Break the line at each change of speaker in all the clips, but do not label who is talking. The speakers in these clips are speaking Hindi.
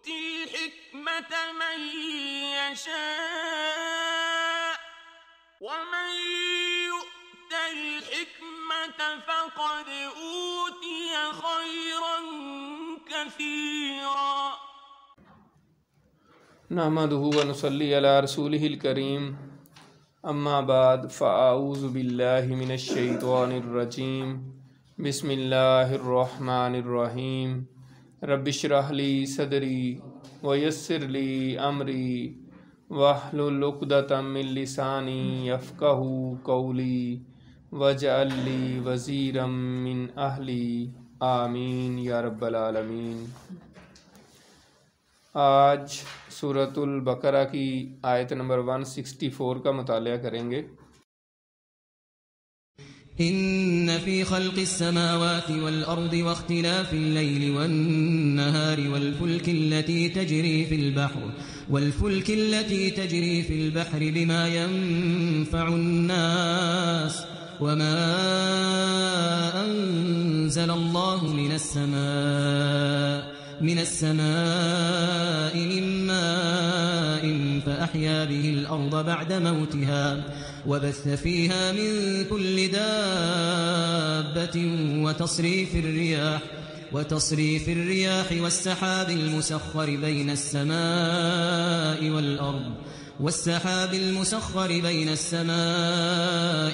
यु'तिल हिकमत मन यशा वमन यु'तिल हिकमत फक़द ऊतिय खैरन कसीरा।
नहमदुहु व नुसल्ली अला रसूलिहिल करीम। अम्मा बाद फ़अऊज़ु बिल्लाहि मिनश शैतानिर रजीम। बिस्मिल्लाहिर रहमानिर रहीम। रब्बिश्रह ली सदरी व यस्सिर ली अमरी वहलुल उक़दतम मिन लिसानी यफ़क़हू क़ौली वजअल ली वज़ीरम मिन अहली आमीन या रब्बल आलमीन। आज सूरतुल बकरा की आयत नंबर 164 का मुतालिया करेंगे।
इन्न फी खल्क़िस समावाति वल अर्दि वख्तिलाफ़िल लैलि वन नहारि वल फुल्कि अल्लती तजरी फिल बहरि बिमा यंफ़अुन नास वमा अंज़लल्लाहु मिनस समाइ मिन माइन फ़अह्या बिहिल अर्द बअद मौतिहा वबस्स फ़ीहा मिन कुल्लि दाब्बतिन वतस्रीफ़िर रियाह वस्सहाबिल मुसख़्ख़रि बैन अस्समाइ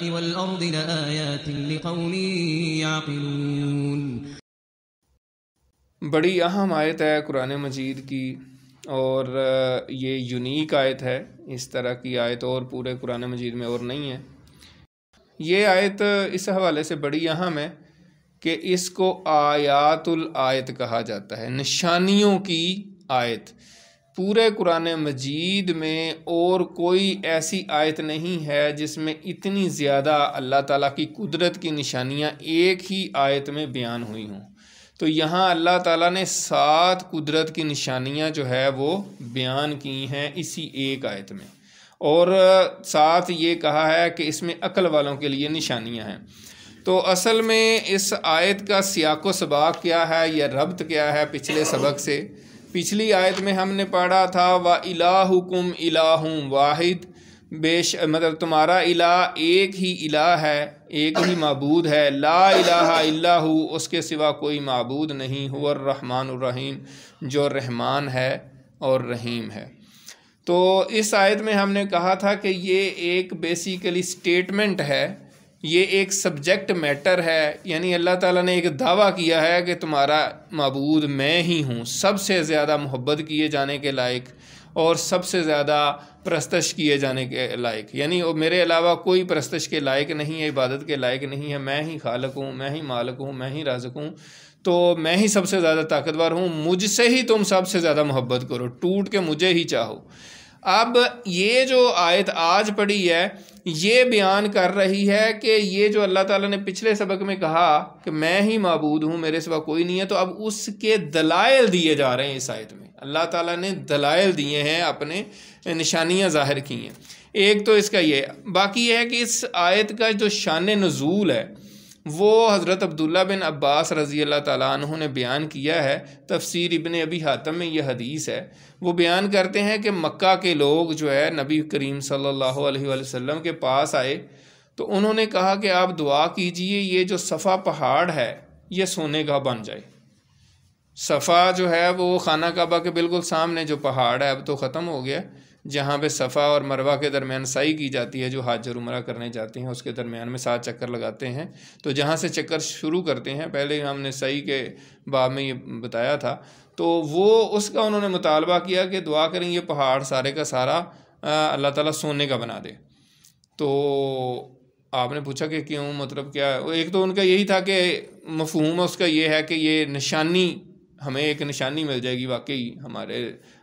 वल अर्दि लआयातिन लिक़ौमिन याक़िलून।
बड़ी अहम आयत है कुरान मजीद की और ये यूनिक आयत है। इस तरह की आयत और पूरे कुरान मजीद में और नहीं है। ये आयत इस हवाले से बड़ी अहम है कि इसको आयातुल आयत कहा जाता है, निशानियों की आयत। पूरे कुरान मजीद में और कोई ऐसी आयत नहीं है जिसमें इतनी ज़्यादा अल्लाह ताला की कुदरत की निशानियाँ एक ही आयत में बयान हुई हों। तो यहाँ अल्लाह ताला ने 7 कुदरत की निशानियाँ जो है वो बयान की हैं इसी एक आयत में, और साथ ये कहा है कि इसमें अक्ल वालों के लिए निशानियाँ हैं। तो असल में इस आयत का सियाक़ो सबाक़ क्या है या रब्त क्या है पिछले सबक से। पिछली आयत में हमने पढ़ा था व इलाहुकुम इलाहुम वाहिद, मतलब तुम्हारा इलाह एक ही इलाह है, एक ही माबूद है। ला इलाहा इल्लाहु, उसके सिवा कोई माबूद नहीं। हुवर रहमानुर रहीम, जो रहमान है और रहीम है। तो इस आयत में हमने कहा था कि ये एक बेसिकली स्टेटमेंट है, ये एक सब्जेक्ट मैटर है। यानी अल्लाह ताला ने एक दावा किया है कि तुम्हारा माबूद मैं ही हूँ, सबसे ज़्यादा मोहब्बत किए जाने के लायक और सबसे ज़्यादा परस्तश किए जाने के लायक। यानी वो मेरे अलावा कोई परस्तश के लायक नहीं है, इबादत के लायक नहीं है। मैं ही खालिक हूँ, मैं ही मालिक हूँ, मैं ही राज़िक हूँ, तो मैं ही सबसे ज़्यादा ताकतवर हूँ। मुझसे ही तुम सबसे ज़्यादा मोहब्बत करो, टूट के मुझे ही चाहो। अब ये जो आयत आज पढ़ी है ये बयान कर रही है कि ये जो अल्लाह ताला ने पिछले सबक में कहा कि मैं ही माबूद हूँ, मेरे सिवा कोई नहीं है, तो अब उसके दलाइल दिए जा रहे हैं। इस आयत में अल्लाह ताला ने दलाइल दिए हैं, अपने निशानियाँ ज़ाहिर की हैं। एक तो इसका ये, बाकी ये है कि इस आयत का जो शान नुज़ूल है वो हज़रत अब्दुल्ला बिन अब्बास रज़ी अल्लाह ताला अन्हु ने बयान किया है। तफसीर इब्न अबी हातिम में यह हदीस है। वो बयान करते हैं कि मक्का के लोग जो है नबी करीम सल्लल्लाहु अलैहि वसल्लम के पास आए तो उन्होंने कहा कि आप दुआ कीजिए ये जो सफ़ा पहाड़ है ये सोने का बन जाए। सफ़ा जो है वो खाना काबा के बिल्कुल सामने जो पहाड़ है, अब तो ख़त्म हो गया, जहाँ पे सफ़ा और मरवा के दरमियान सई की जाती है। जो हाज और उमरा करने जाते हैं उसके दरमियान में 7 चक्कर लगाते हैं। तो जहाँ से चक्कर शुरू करते हैं, पहले हमने सई के बाब में ये बताया था, तो वो उसका उन्होंने मुतालबा किया कि दुआ करें ये पहाड़ सारे का सारा अल्लाह ताला सोने का बना दे। तो आपने पूछा कि क्यों, मतलब क्या? एक तो उनका यही था कि मफ़हूम उसका ये है कि ये निशानी, हमें एक निशानी मिल जाएगी, वाकई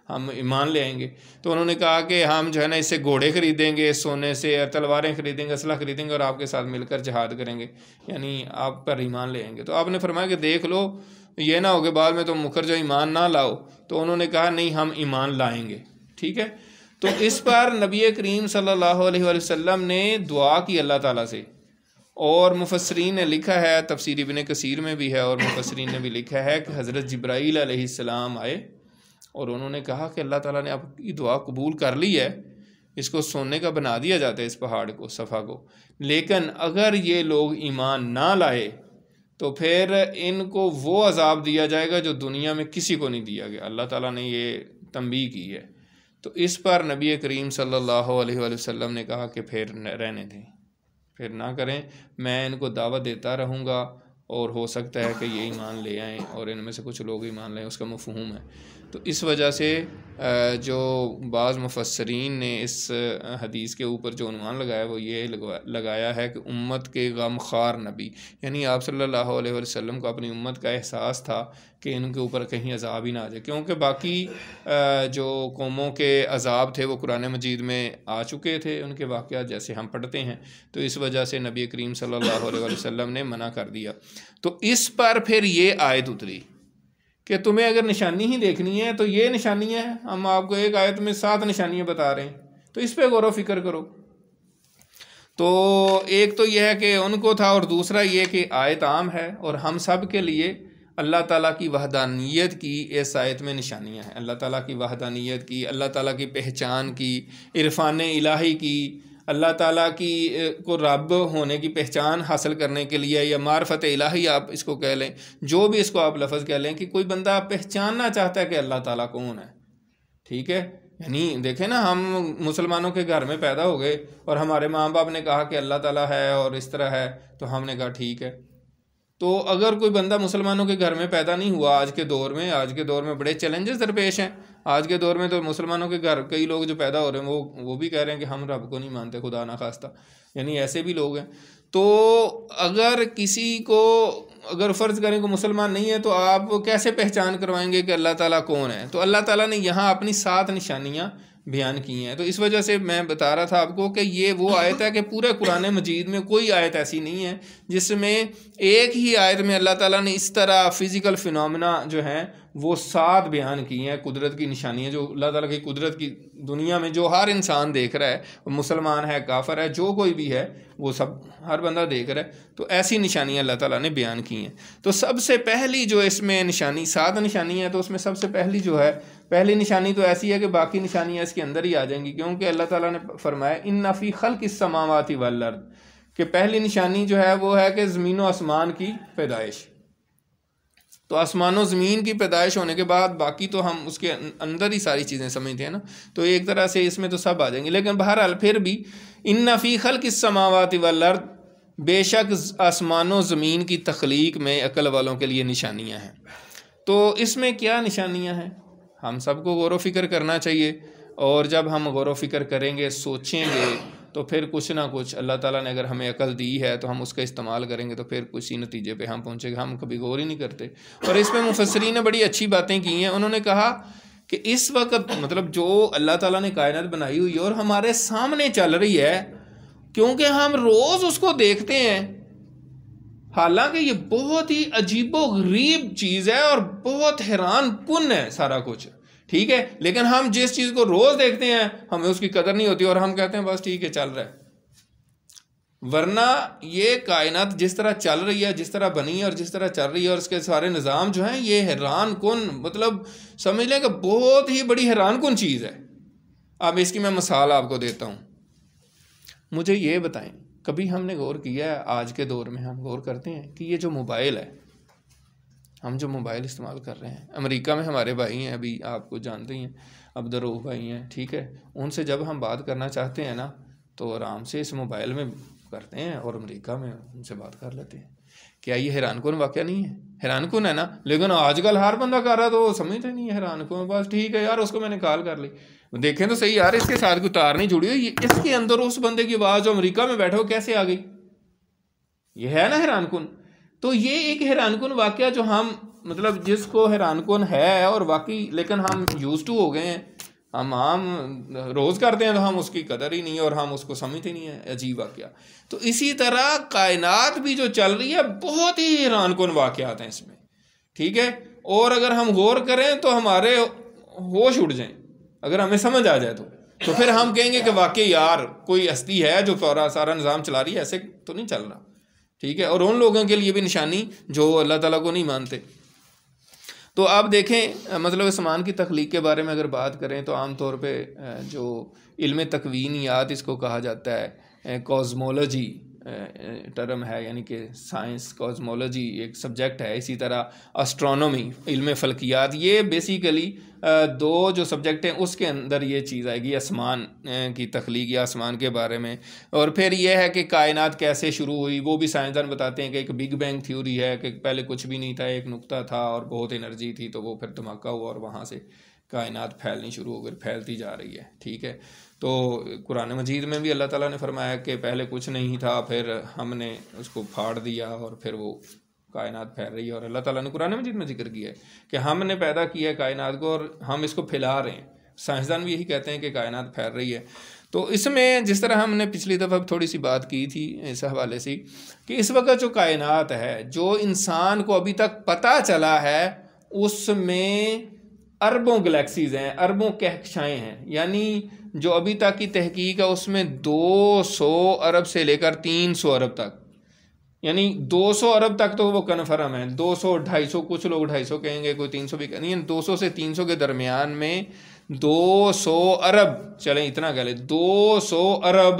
हम ईमान ले आएंगे। तो उन्होंने कहा कि हम जो है ना इससे घोड़े ख़रीदेंगे, सोने से तलवारें ख़रीदेंगे, असला ख़रीदेंगे और आपके साथ मिलकर जहाद करेंगे, यानी आप पर ईमान ले आएंगे। तो आपने फरमाया कि देख लो ये ना हो कि बाद में तुम मुकर जो ईमान ना लाओ। तो उन्होंने कहा नहीं, हम ईमान लाएंगे। ठीक है। तो इस पर नबी करीम सल्लल्लाहु अलैहि वसल्लम ने दुआ की अल्लाह ताला से, और मुफस्सरीन ने लिखा है, तफसीर इब्न कसीर में भी है और मुफस्सरीन ने भी लिखा है कि हज़रत जिब्राईल अलैहिस्सलाम आए और उन्होंने कहा कि अल्लाह ताला ने आपकी दुआ कबूल कर ली है, इसको सोने का बना दिया जाता है इस पहाड़ को, सफ़ा को, लेकिन अगर ये लोग ईमान ना लाए तो फिर इनको वो अजाब दिया जाएगा जो दुनिया में किसी को नहीं दिया गया। अल्लाह ताला ने ये तंबीह की है। तो इस पर नबी करीम सल्लल्लाहु अलैहि वसल्लम ने कहा कि फिर रहने दें, फिर ना करें, मैं इनको दावत देता रहूँगा और हो सकता है कि ये ईमान ले आएँ और इनमें से कुछ लोग ईमान लें, उसका मफ़हूम है। तो इस वजह से जो बाज़ मुफस्सरीन ने इस हदीस के ऊपर जो उन्वान लगाया वो ये लगाया है कि उम्मत के गम ख़ार नबी, यानी आप सल्लल्लाहु अलैहि वसल्लम को अपनी उम्मत का एहसास था कि इनके ऊपर कहीं अज़ाब ही ना आ जाए, क्योंकि बाकी जो कौमों के अज़ाब थे वो कुरान मजीद में आ चुके थे, उनके वाक़यात जैसे हम पढ़ते हैं। तो इस वजह से नबी करीम सल्लल्लाहु अलैहि वसल्लम ने मना कर दिया। तो इस पर फिर ये आयत उतरी कि तुम्हें अगर निशानी ही देखनी है तो ये निशानियाँ हैं, हम आपको एक आयत में 7 निशानियाँ बता रहे हैं, तो इस पे गौर फिक्र करो। तो एक तो यह है कि उनको था, और दूसरा ये कि आयत आम है और हम सब के लिए अल्लाह ताला की वहदानियत की इस आयत में निशानियाँ हैं। अल्लाह ताला की वहदानियत की, अल्लाह ताला की पहचान की, इरफान इलाही की, अल्लाह ताला की को रब होने की पहचान हासिल करने के लिए, या मार्फत इलाही आप इसको कह लें, जो भी इसको आप लफ्ज़ कह लें, कि कोई बंदा पहचानना चाहता है कि अल्लाह ताला कौन है, ठीक है। यानी देखें ना, हम मुसलमानों के घर में पैदा हो गए और हमारे माँ बाप ने कहा कि अल्लाह ताला है और इस तरह है, तो हमने कहा ठीक है। तो अगर कोई बंदा मुसलमानों के घर में पैदा नहीं हुआ, आज के दौर में बड़े चैलेंजेस दरपेश हैं। आज के दौर में तो मुसलमानों के घर कई लोग जो पैदा हो रहे हैं वो भी कह रहे हैं कि हम रब को नहीं मानते, खुदा ना खास्ता, यानी ऐसे भी लोग हैं। तो अगर किसी को अगर फ़र्ज़ करें को मुसलमान नहीं है तो आप कैसे पहचान करवाएंगे कि अल्लाह ताला कौन है? तो अल्लाह ताला ने यहाँ अपनी 7 निशानियाँ बयान की हैं। तो इस वजह से मैं बता रहा था आपको कि ये वो आयत है कि पूरे कुरान मजीद में कोई आयत ऐसी नहीं है जिसमें एक ही आयत में अल्लाह ताला ने इस तरह फ़िज़िकल फिनोमेना जो हैं वो 7 बयान की हैं, कुदरत की निशानियाँ, जो अल्लाह ताला की कुदरत की दुनिया में जो हर इंसान देख रहा है, मुसलमान है, काफिर है, जो कोई भी है, वो सब हर बंदा देख रहा है। तो ऐसी निशानियाँ अल्लाह ताला ने बयान की हैं। तो सबसे पहली जो इसमें निशानी, 7 निशानी है, तो उसमें सबसे पहली जो है, पहली निशानी तो ऐसी है कि बाकी निशानियाँ इसके अंदर ही आ जाएंगी, क्योंकि अल्लाह ताला ने फरमाया इन्ना फ़ी खल्क़िस समावाति वल अर्द, कि पहली निशानी जो है वो है कि ज़मीन व आसमान की पैदाइश। तो आसमान व ज़मीन की पैदाइश होने के बाद बाकी तो हम उसके अंदर ही सारी चीज़ें समझते हैं ना, तो एक तरह से इसमें तो सब आ जाएंगे। लेकिन बहरहाल फिर भी इन्ना फ़ी खल्क़िस समावाति वल अर्द, बेशक आसमान व ज़मीन की तख्लीक में अक्ल वालों के लिए निशानियाँ हैं। तो इसमें क्या निशानियाँ हैं, हम सबको गौर व फिक्र करना चाहिए। और जब हम गौर व फिक्र करेंगे, सोचेंगे, तो फिर कुछ ना कुछ अल्लाह ताला ने अगर हमें अकल दी है तो हम उसका इस्तेमाल करेंगे, तो फिर किसी नतीजे पे हम पहुँचेंगे। हम कभी गौर ही नहीं करते। और इसमें मुफस्सिरीन ने बड़ी अच्छी बातें की हैं। उन्होंने कहा कि इस वक्त मतलब जो अल्लाह ताला ने कायनात बनाई हुई है और हमारे सामने चल रही है, क्योंकि हम रोज़ उसको देखते हैं, हालांकि ये बहुत ही अजीबो गरीब चीज़ है और बहुत हैरान कुन है सारा कुछ, ठीक है। लेकिन हम जिस चीज़ को रोज़ देखते हैं हमें उसकी कदर नहीं होती और हम कहते हैं बस ठीक है चल रहा है। वरना ये कायनात जिस तरह चल रही है, जिस तरह बनी है और जिस तरह चल रही है, और इसके सारे निज़ाम जो हैं, ये हैरान कुन, मतलब समझ लें कि बहुत ही बड़ी हैरान कुन चीज़ है। अब इसकी मैं मिसाल आपको देता हूँ। मुझे ये बताएं, कभी हमने गौर किया है, आज के दौर में हम गौर करते हैं कि ये जो मोबाइल है, हम जो मोबाइल इस्तेमाल कर रहे हैं, अमेरिका में हमारे भाई हैं, अभी आपको जानते ही हैं, अब्दुर्रऊफ भाई हैं, ठीक है, उनसे जब हम बात करना चाहते हैं ना तो आराम से इस मोबाइल में करते हैं और अमेरिका में उनसे बात कर लेते हैं। क्या ये हैरानकुन वाक़या नहीं है? हैरानकुन है ना। लेकिन आजकल हर बंदा कर रहा तो वो समझते नहीं है हैरानकुन, बस ठीक है यार उसको मैंने कॉल कर ली, देखें तो सही यार इसके साथ कोई तार नहीं जुड़ी हुई, इसके अंदर उस बंदे की आवाज़ जो अमेरिका में बैठा हो कैसे आ गई? ये है ना हैरानकुन। तो ये एक हैरानकुन वाक़या जो हम मतलब जिसको हैरानकुन है और वाकई, लेकिन हम यूज़ टू हो गए हैं, हम आम रोज़ करते हैं तो हम उसकी कदर ही नहीं है और हम उसको समझते नहीं है। अजीब वाक़या। तो इसी तरह कायनात भी जो चल रही है बहुत ही हैरानकुन वाक़यात हैं इसमें, ठीक है। और अगर हम गौर करें तो हमारे होश उड़ जाएं, अगर हमें समझ आ जाए तो फिर हम कहेंगे कि वाकई यार कोई हस्ती है जो सारा निज़ाम चला रही है, ऐसे तो नहीं चल रहा, ठीक है। और उन लोगों के लिए भी निशानी जो अल्लाह ताला को नहीं मानते। तो आप देखें मतलब आसमान की तख्लीक के बारे में अगर बात करें तो आम तौर पे जो इल्म तकवीनियात इसको कहा जाता है, कॉस्मोलॉजी टर्म है, यानी कि साइंस कॉस्मोलॉजी एक सब्जेक्ट है। इसी तरह एस्ट्रोनॉमी इल्म फ़ल्कियात, ये बेसिकली दो जो सब्जेक्ट हैं उसके अंदर ये चीज़ आएगी, आसमान की तख्लीक या आसमान के बारे में। और फिर यह है कि कायनात कैसे शुरू हुई, वो भी साइंसदान बताते हैं कि एक बिग बैंग थ्योरी है कि पहले कुछ भी नहीं था, एक नुक्ता था और बहुत एनर्जी थी, तो वो फिर धमाका हुआ और वहाँ से कायनात फैलनी शुरू हो गई, फैलती जा रही है। ठीक है, तो कुरान मजीद में भी अल्लाह ताला ने फरमाया कि पहले कुछ नहीं था, फिर हमने उसको फाड़ दिया और फिर वो कायनात फैल रही है। और अल्लाह ताला ने कुरान मजीद में जिक्र किया है कि हमने पैदा किया है कायनात को और हम इसको फैला रहे हैं। साइंसदान भी यही कहते हैं कि कायनात फैल रही है। तो इसमें जिस तरह हमने पिछली दफ़ा थोड़ी सी बात की थी इस हवाले से कि इस वक्त जो कायनात है, जो इंसान को अभी तक पता चला है, उसमें अरबों गैलेक्सीज़ हैं, अरबों कहकशाएँ हैं। यानी जो अभी तक की तहकीक है उसमें 200 अरब से लेकर 300 अरब तक, यानी 200 अरब तक तो वो कन्फर्म है। 200 250, कुछ लोग 250 कहेंगे, कोई 300 भी कहेंगे, 200 से 300 के दरमियान में 200 अरब, चलें इतना कह लें, 200 अरब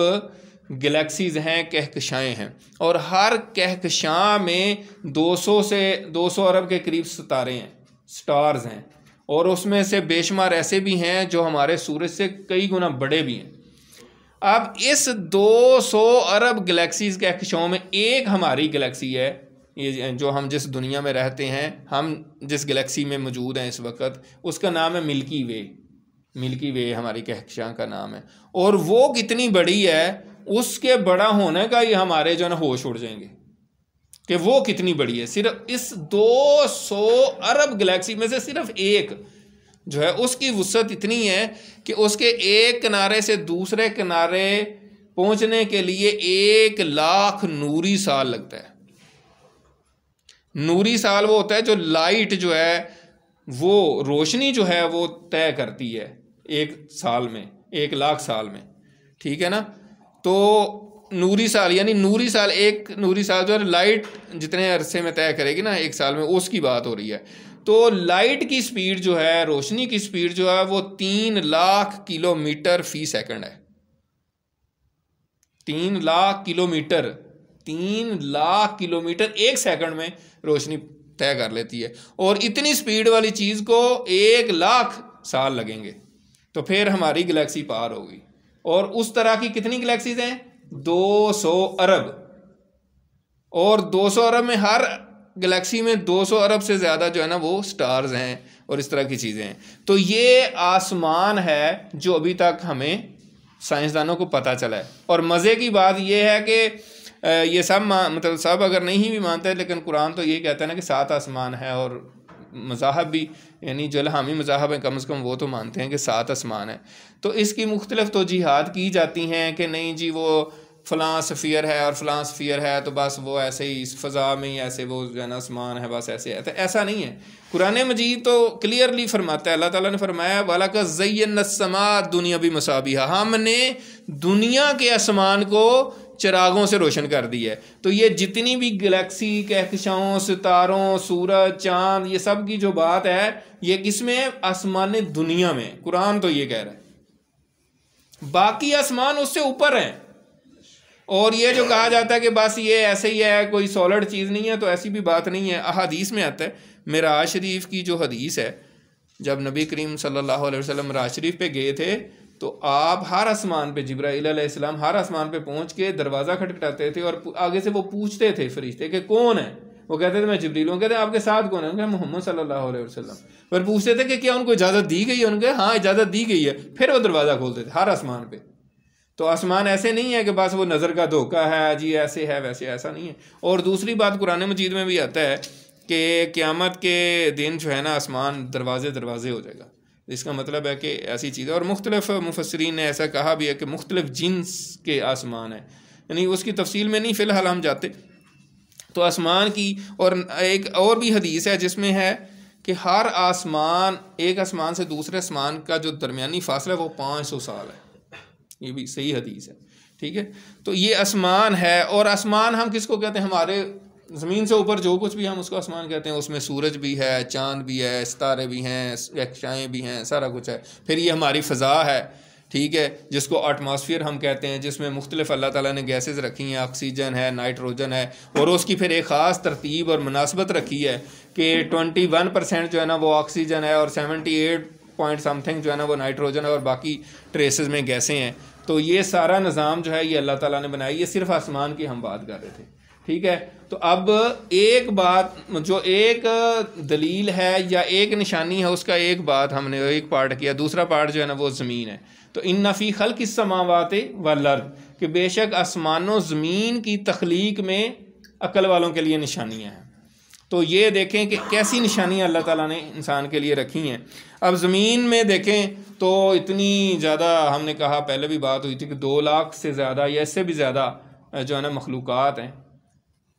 गैलेक्सीज़ हैं, कहकशाएँ हैं। और हर कहकशां में 200 से 200 अरब के करीब सितारे हैं, स्टार्स हैं। और उसमें से बेशुमार ऐसे भी हैं जो हमारे सूरज से कई गुना बड़े भी हैं। अब इस 200 अरब गैलेक्सीज़ के कहकशाओं में एक हमारी गैलेक्सी है, ये जो हम जिस दुनिया में रहते हैं, हम जिस गैलेक्सी में मौजूद हैं इस वक्त, उसका नाम है मिल्की वे। मिल्की वे हमारी कहकशां का नाम है। और वो कितनी बड़ी है, उसके बड़ा होने का ही हमारे जो है ना होश उड़ जाएंगे कि वो कितनी बड़ी है। सिर्फ इस 200 अरब गैलेक्सी में से सिर्फ एक जो है उसकी वुसअत इतनी है कि उसके एक किनारे से दूसरे किनारे पहुंचने के लिए 1 लाख नूरी साल लगता है। नूरी साल वो होता है जो लाइट जो है वो रोशनी जो है वो तय करती है 1 साल में, 1 लाख साल में। ठीक है ना, तो नूरी साल यानी नूरी साल, एक नूरी साल जो है लाइट जितने अरसे में तय करेगी ना 1 साल में, उसकी बात हो रही है। तो लाइट की स्पीड जो है, रोशनी की स्पीड जो है वो 3 लाख किलोमीटर फी सेकंड है। 3 lakh kilometre, 3 lakh kilometre 1 second में रोशनी तय कर लेती है। और इतनी स्पीड वाली चीज़ को 1 लाख साल लगेंगे तो फिर हमारी गैलेक्सी पार होगी। और उस तरह की कितनी गैलेक्सीज हैं? 200 अरब। और 200 अरब में हर गैलेक्सी में 200 अरब से ज़्यादा जो है ना वो स्टार्स हैं और इस तरह की चीज़ें हैं। तो ये आसमान है जो अभी तक हमें साइंसदानों को पता चला है। और मज़े की बात ये है कि ये सब मतलब सब अगर नहीं भी मानते हैं, लेकिन कुरान तो ये कहता है ना कि 7 आसमान है। और मज़ाहब भी, यानी जो इल्हामी मज़ाहब हैं, कम से कम वो तो मानते हैं कि 7 आसमान है। तो इसकी मुख्तलिफ तौजीहात की जाती हैं कि नहीं जी वो फ़लाँ सफ़ियर है और फ़लाँ सफ़ियर है तो बस वो ऐसे ही इस फ़ज़ा में ही ऐसे वो जो है ना आसमान है, बस ऐसे है। तो ऐसा नहीं है। कुरान मजीद तो क्लियरली फरमाता है, अल्लाह ताला ने फरमाया वलक़द ज़य्यना अस्समा दुनिया भी मसाबिहा, हमने दुनिया के आसमान को चिरागों से रोशन कर दी है। तो ये जितनी भी गैलेक्सी, कहकशाओं, सितारों, सूरज, चाँद, ये सब की जो बात है ये किसमें? आसमान दुनिया में। कुरान तो ये कह रहा है, बाकी आसमान उससे ऊपर हैं। और ये जो कहा जाता है कि बस ये ऐसे ही है, कोई सॉलिड चीज़ नहीं है, तो ऐसी भी बात नहीं है। अहादीस में आता है, मेराज शरीफ की जो हदीस है, जब नबी करीम सल्लल्लाहु अलैहि वसल्लम मेराज शरीफ पे गए थे तो आप हर आसमान पे, जिब्राईल अलैहिस्सलाम हर आसमान पे पहुंच के दरवाज़ा खटखटाते थे और आगे से वो पूछते थे फरिश्ते कि कौन है। वो कहते थे मैं जिब्रील हूँ। कहते आपके साथ कौन है? उनके मोहम्मद सल्लल्लाहु अलैहि वसल्लम। फिर पूछते थे कि क्या उनको इजाज़त दी गई है? उनके हाँ इजाज़त दी गई है। फिर वो दरवाज़ा खोलते थे हर आसमान पे। तो आसमान ऐसे नहीं है कि बस वो नज़र का धोखा है जी, ऐसे है वैसे, ऐसा नहीं है। और दूसरी बात कुरान मजीद में भी आता है कि क़यामत के दिन जो है ना आसमान दरवाजे दरवाजे हो जाएगा। इसका मतलब है कि ऐसी चीज़ें, और मुख्तलिफ मुफस्सिरीन ने ऐसा कहा भी है कि मुख्तलिफ जिन्स के आसमान है, यानी उसकी तफसील में नहीं फ़िलहाल हम जाते। तो आसमान की, और एक और भी हदीस है जिसमें है कि हर आसमान, एक आसमान से दूसरे आसमान का जो दरमियानी फासला है वो 500 साल है। ये भी सही हदीस है। ठीक है, तो ये आसमान है। और आसमान हम किसको कहते हैं? हमारे ज़मीन से ऊपर जो कुछ भी हम उसको आसमान कहते हैं, उसमें सूरज भी है, चाँद भी है, सितारे भी हैं, यक्षाएँ भी हैं, सारा कुछ है। फिर ये हमारी फ़ज़ा है, ठीक है, जिसको एटमॉस्फेयर हम कहते हैं, जिसमें मुख्तलिफ अल्लाह ताला ने गैसेस रखी हैं, ऑक्सीजन है, नाइट्रोजन है, और उसकी फिर एक ख़ास तरतीब और मुनासबत रखी है कि 21% जो है ना वो ऑक्सीजन है और 78 पॉइंट समथिंग जो है ना वो नाइट्रोजन है और बाकी ट्रेसेस में गैसें हैं। तो ये सारा निज़ाम जो है ये अल्लाह ताला ने बनाया। ये सिर्फ आसमान की हम बात कर रहे थे, ठीक है। तो अब एक बात जो एक दलील है या एक निशानी है, उसका एक बात हमने एक पार्ट किया, दूसरा पार्ट जो है ना वो ज़मीन है। तो इन्ना फ़ी खल्क़िस समावाति वल अर्द, कि बेशक आसमानों ज़मीन की तख्लीक में अक्ल वालों के लिए निशानियाँ हैं। तो ये देखें कि कैसी निशानियाँ अल्लाह ताला ने इंसान के लिए रखी हैं। अब ज़मीन में देखें तो इतनी ज़्यादा, हमने कहा पहले भी बात हुई थी कि 2 लाख से ज़्यादा या इससे भी ज़्यादा जो है ना मखलूक़ात हैं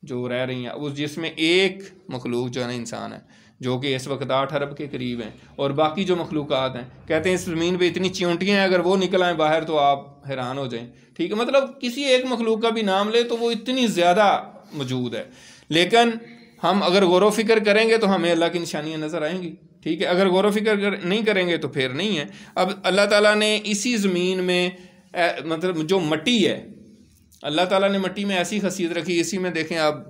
जो रह रही हैं, उस जिसमें एक मखलूक जो है ना इंसान है, जो कि इस वक्त 8 अरब के करीब हैं, और बाकी जो मखलूक़ात हैं, कहते हैं इस ज़मीन पे इतनी चींटियाँ हैं, अगर वो निकल आएँ बाहर तो आप हैरान हो जाएं, ठीक है। मतलब किसी एक मखलूक का भी नाम ले तो वो इतनी ज़्यादा मौजूद है। लेकिन हम अगर गौर व फिक्र करेंगे तो हमें अल्लाह की निशानियाँ नज़र आएंगी, ठीक है। अगर गौर व फिक्र नहीं करेंगे तो फिर नहीं है। अब अल्लाह ताला ने इसी ज़मीन में मतलब जो मट्टी है, अल्लाह ताला ने मट्टी में ऐसी खसीयत रखी, इसी में देखें आप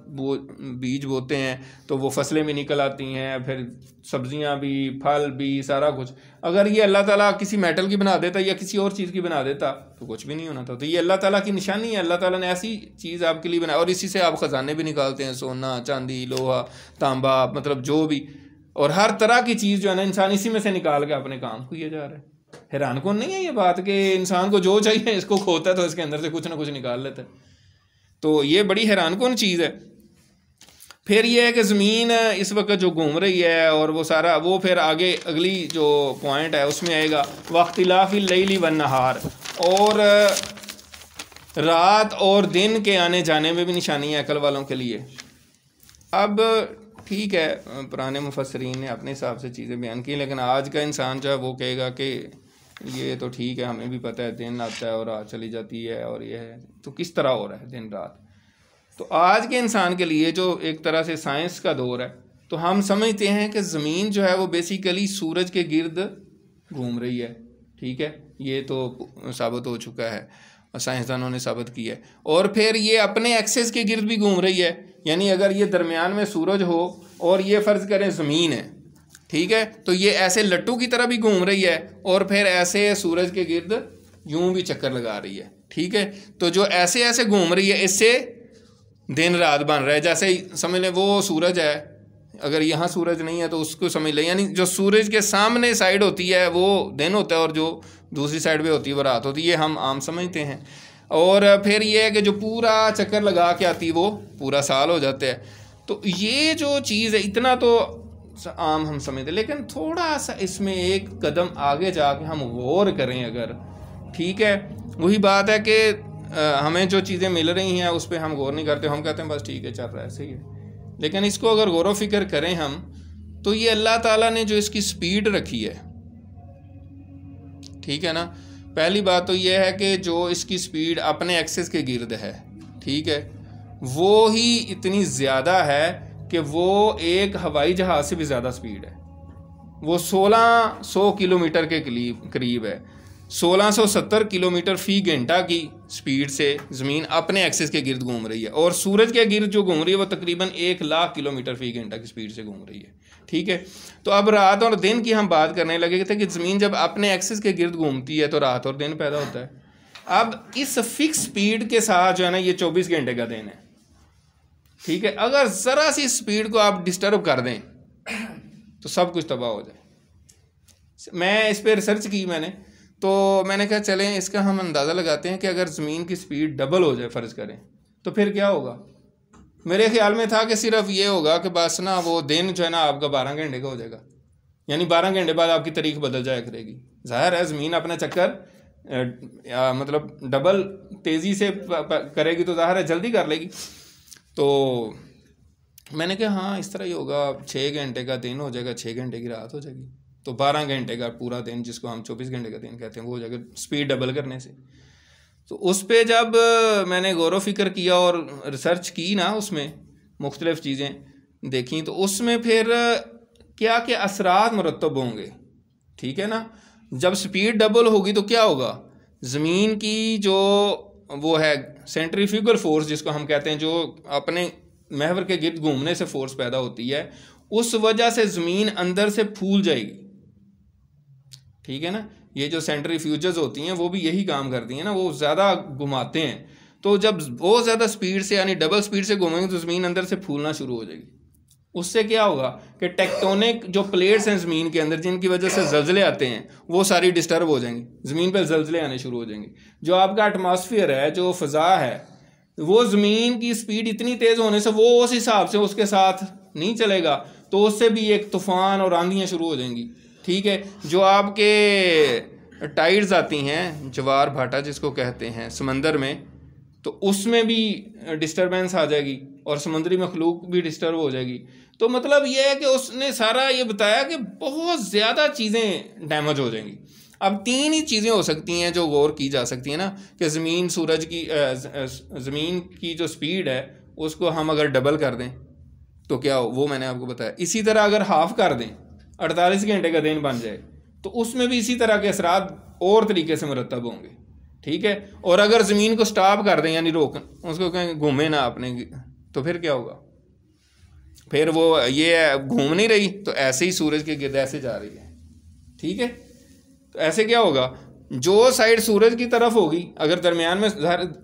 बीज बोते हैं तो वो फसलें भी निकल आती हैं, फिर सब्जियां भी, फल भी, सारा कुछ। अगर ये अल्लाह ताला किसी मेटल की बना देता या किसी और चीज़ की बना देता तो कुछ भी नहीं होना था। तो ये अल्लाह ताला की निशानी है, अल्लाह ताला ने ऐसी चीज़ आपके लिए बनाई, और इसी से आप ख़जाने भी निकालते हैं, सोना, चांदी, लोहा, तांबा, मतलब जो भी, और हर तरह की चीज़ जो है ना इंसान इसी में से निकाल के अपने काम किए जा रहा है। हैरान कौन नहीं है ये बात कि इंसान को जो चाहिए इसको खोता है तो इसके अंदर से कुछ ना कुछ निकाल लेता है। तो ये बड़ी हैरान कौन चीज़ है। फिर ये है कि ज़मीन इस वक्त जो घूम रही है, और वो सारा वो फिर आगे अगली जो पॉइंट है उसमें आएगा वख्तिलाफ़िल लैली वन नहार, और रात और दिन के आने जाने में भी निशानी है अकल वालों के लिए। अब ठीक है, पुराने मुफस्सरीन ने अपने हिसाब से चीज़ें बयान की, लेकिन आज का इंसान जो है वो कहेगा कि ये तो ठीक है, हमें भी पता है दिन आता है और रात चली जाती है, और ये है तो किस तरह हो रहा है दिन रात। तो आज के इंसान के लिए जो एक तरह से साइंस का दौर है, तो हम समझते हैं कि ज़मीन जो है वो बेसिकली सूरज के गिर्द घूम रही है, ठीक है। ये तो साबित हो चुका है, साइंसदानों ने साबित किया है। और फिर ये अपने एक्सेस के गिर्द भी घूम रही है, यानी अगर ये दरमियान में सूरज हो और ये फ़र्ज़ करें ज़मीन है, ठीक है, तो ये ऐसे लट्टू की तरह भी घूम रही है, और फिर ऐसे सूरज के गिर्द यूं भी चक्कर लगा रही है, ठीक है। तो जो ऐसे ऐसे घूम रही है, इससे दिन रात बन रहा है। जैसे समझ लें वो सूरज है, अगर यहाँ सूरज नहीं है तो उसको समझ लें, यानी जो सूरज के सामने साइड होती है वो दिन होता है और जो दूसरी साइड पे होती है वो रात होती है, ये हम आम समझते हैं। और फिर ये है कि जो पूरा चक्कर लगा के आती है वो पूरा साल हो जाता है। तो ये जो चीज़ है इतना तो आम हम समझते, लेकिन थोड़ा सा इसमें एक कदम आगे जाके हम गौर करें अगर, ठीक है। वही बात है कि हमें जो चीज़ें मिल रही हैं उस पर हम गौर नहीं करते, हम कहते हैं बस ठीक है चल रहा है, सही है। लेकिन इसको अगर गौर व फिक्र करें हम, तो ये अल्लाह ताला ने जो इसकी स्पीड रखी है, ठीक है ना। पहली बात तो ये है कि जो इसकी स्पीड अपने एक्सेस के गिर्द है, ठीक है, वो ही इतनी ज़्यादा है कि वो एक हवाई जहाज़ से भी ज़्यादा स्पीड है। वो 1600 किलोमीटर के करीब है, 1670 किलोमीटर फ़ी घंटा की स्पीड से ज़मीन अपने एक्सेस के गिर्द घूम रही है, और सूरज के गिर्द जो घूम रही है वो तकरीबन 1 लाख किलोमीटर फ़ी घंटा की स्पीड से घूम रही है, ठीक है। तो अब रात और दिन की हम बात करने लगे थे कि ज़मीन जब अपने एक्सेस के गिर्द घूमती है तो रात और दिन पैदा होता है। अब इस फिक्स स्पीड के साथ जो है ना ये 24 घंटे का दिन है, ठीक है। अगर ज़रा सी स्पीड को आप डिस्टर्ब कर दें तो सब कुछ तबाह हो जाए। मैं इस पर रिसर्च की तो मैंने कहा चलें इसका हम अंदाज़ा लगाते हैं कि अगर ज़मीन की स्पीड डबल हो जाए फ़र्ज़ करें तो फिर क्या होगा। मेरे ख्याल में था कि सिर्फ ये होगा कि बस ना वो दिन जो है ना आपका 12 घंटे का हो जाएगा, यानी 12 घंटे बाद आपकी तारीख बदल जाया करेगी। ज़ाहिर है ज़मीन अपना चक्कर मतलब डबल तेज़ी से करेगी तो ज़ाहिर है जल्दी कर लेगी। तो मैंने कहा हाँ इस तरह ही होगा, 6 घंटे का दिन हो जाएगा, 6 घंटे की रात हो जाएगी, तो 12 घंटे का पूरा दिन जिसको हम 24 घंटे का दिन कहते हैं वो हो जाएगा स्पीड डबल करने से। तो उस पर जब मैंने गौर व फिक्र किया और रिसर्च की ना, उसमें मुख्तलिफ़ चीज़ें देखी, तो उसमें फिर क्या क्या असरात मुरतब होंगे, ठीक है ना। जब स्पीड डबल होगी तो क्या होगा, ज़मीन की जो वो है सेंट्रीफ्यूगल फोर्स जिसको हम कहते हैं, जो अपने महवर के गिर्द घूमने से फोर्स पैदा होती है, उस वजह से ज़मीन अंदर से फूल जाएगी, ठीक है ना। ये जो सेंट्रीफ्यूजेस होती हैं वो भी यही काम करती हैं ना, वो ज़्यादा घुमाते हैं, तो जब बहुत ज़्यादा स्पीड से यानी डबल स्पीड से घूमेंगे तो ज़मीन अंदर से फूलना शुरू हो जाएगी। उससे क्या होगा कि टेक्टोनिक जो प्लेट्स हैं ज़मीन के अंदर, जिनकी वजह से ज़लज़ले आते हैं, वो सारी डिस्टर्ब हो जाएंगी, ज़मीन पर ज़लज़ले आने शुरू हो जाएंगे। जो आपका एटमॉस्फेयर है, जो फ़ज़ा है, वो ज़मीन की स्पीड इतनी तेज़ होने से वो उस हिसाब से उसके साथ नहीं चलेगा, तो उससे भी एक तूफ़ान और आंधियाँ शुरू हो जाएंगी, ठीक है। जो आपके टाइड्स आती हैं, ज्वार भाटा जिसको कहते हैं समंदर में, तो उसमें भी डिस्टरबेंस आ जाएगी और समुद्री मखलूक भी डिस्टर्ब हो जाएगी। तो मतलब ये है कि उसने सारा ये बताया कि बहुत ज़्यादा चीज़ें डैमेज हो जाएंगी। अब 3 ही चीज़ें हो सकती हैं जो गौर की जा सकती हैं ना, कि ज़मीन सूरज की ज़मीन की जो स्पीड है उसको हम अगर डबल कर दें तो क्या हो, वो मैंने आपको बताया। इसी तरह अगर हाफ कर दें, 48 घंटे का दिन बन जाए, तो उसमें भी इसी तरह के असरात और तरीके से मुरतब होंगे, ठीक है। और अगर ज़मीन को स्टॉप कर दें यानी रोक, उसको कहें घूमे ना अपने, तो फिर क्या होगा, फिर वो ये घूम नहीं रही, तो ऐसे ही सूरज के गिर्द ऐसे जा रही है, ठीक है। तो ऐसे क्या होगा, जो साइड सूरज की तरफ होगी, अगर दरमियान में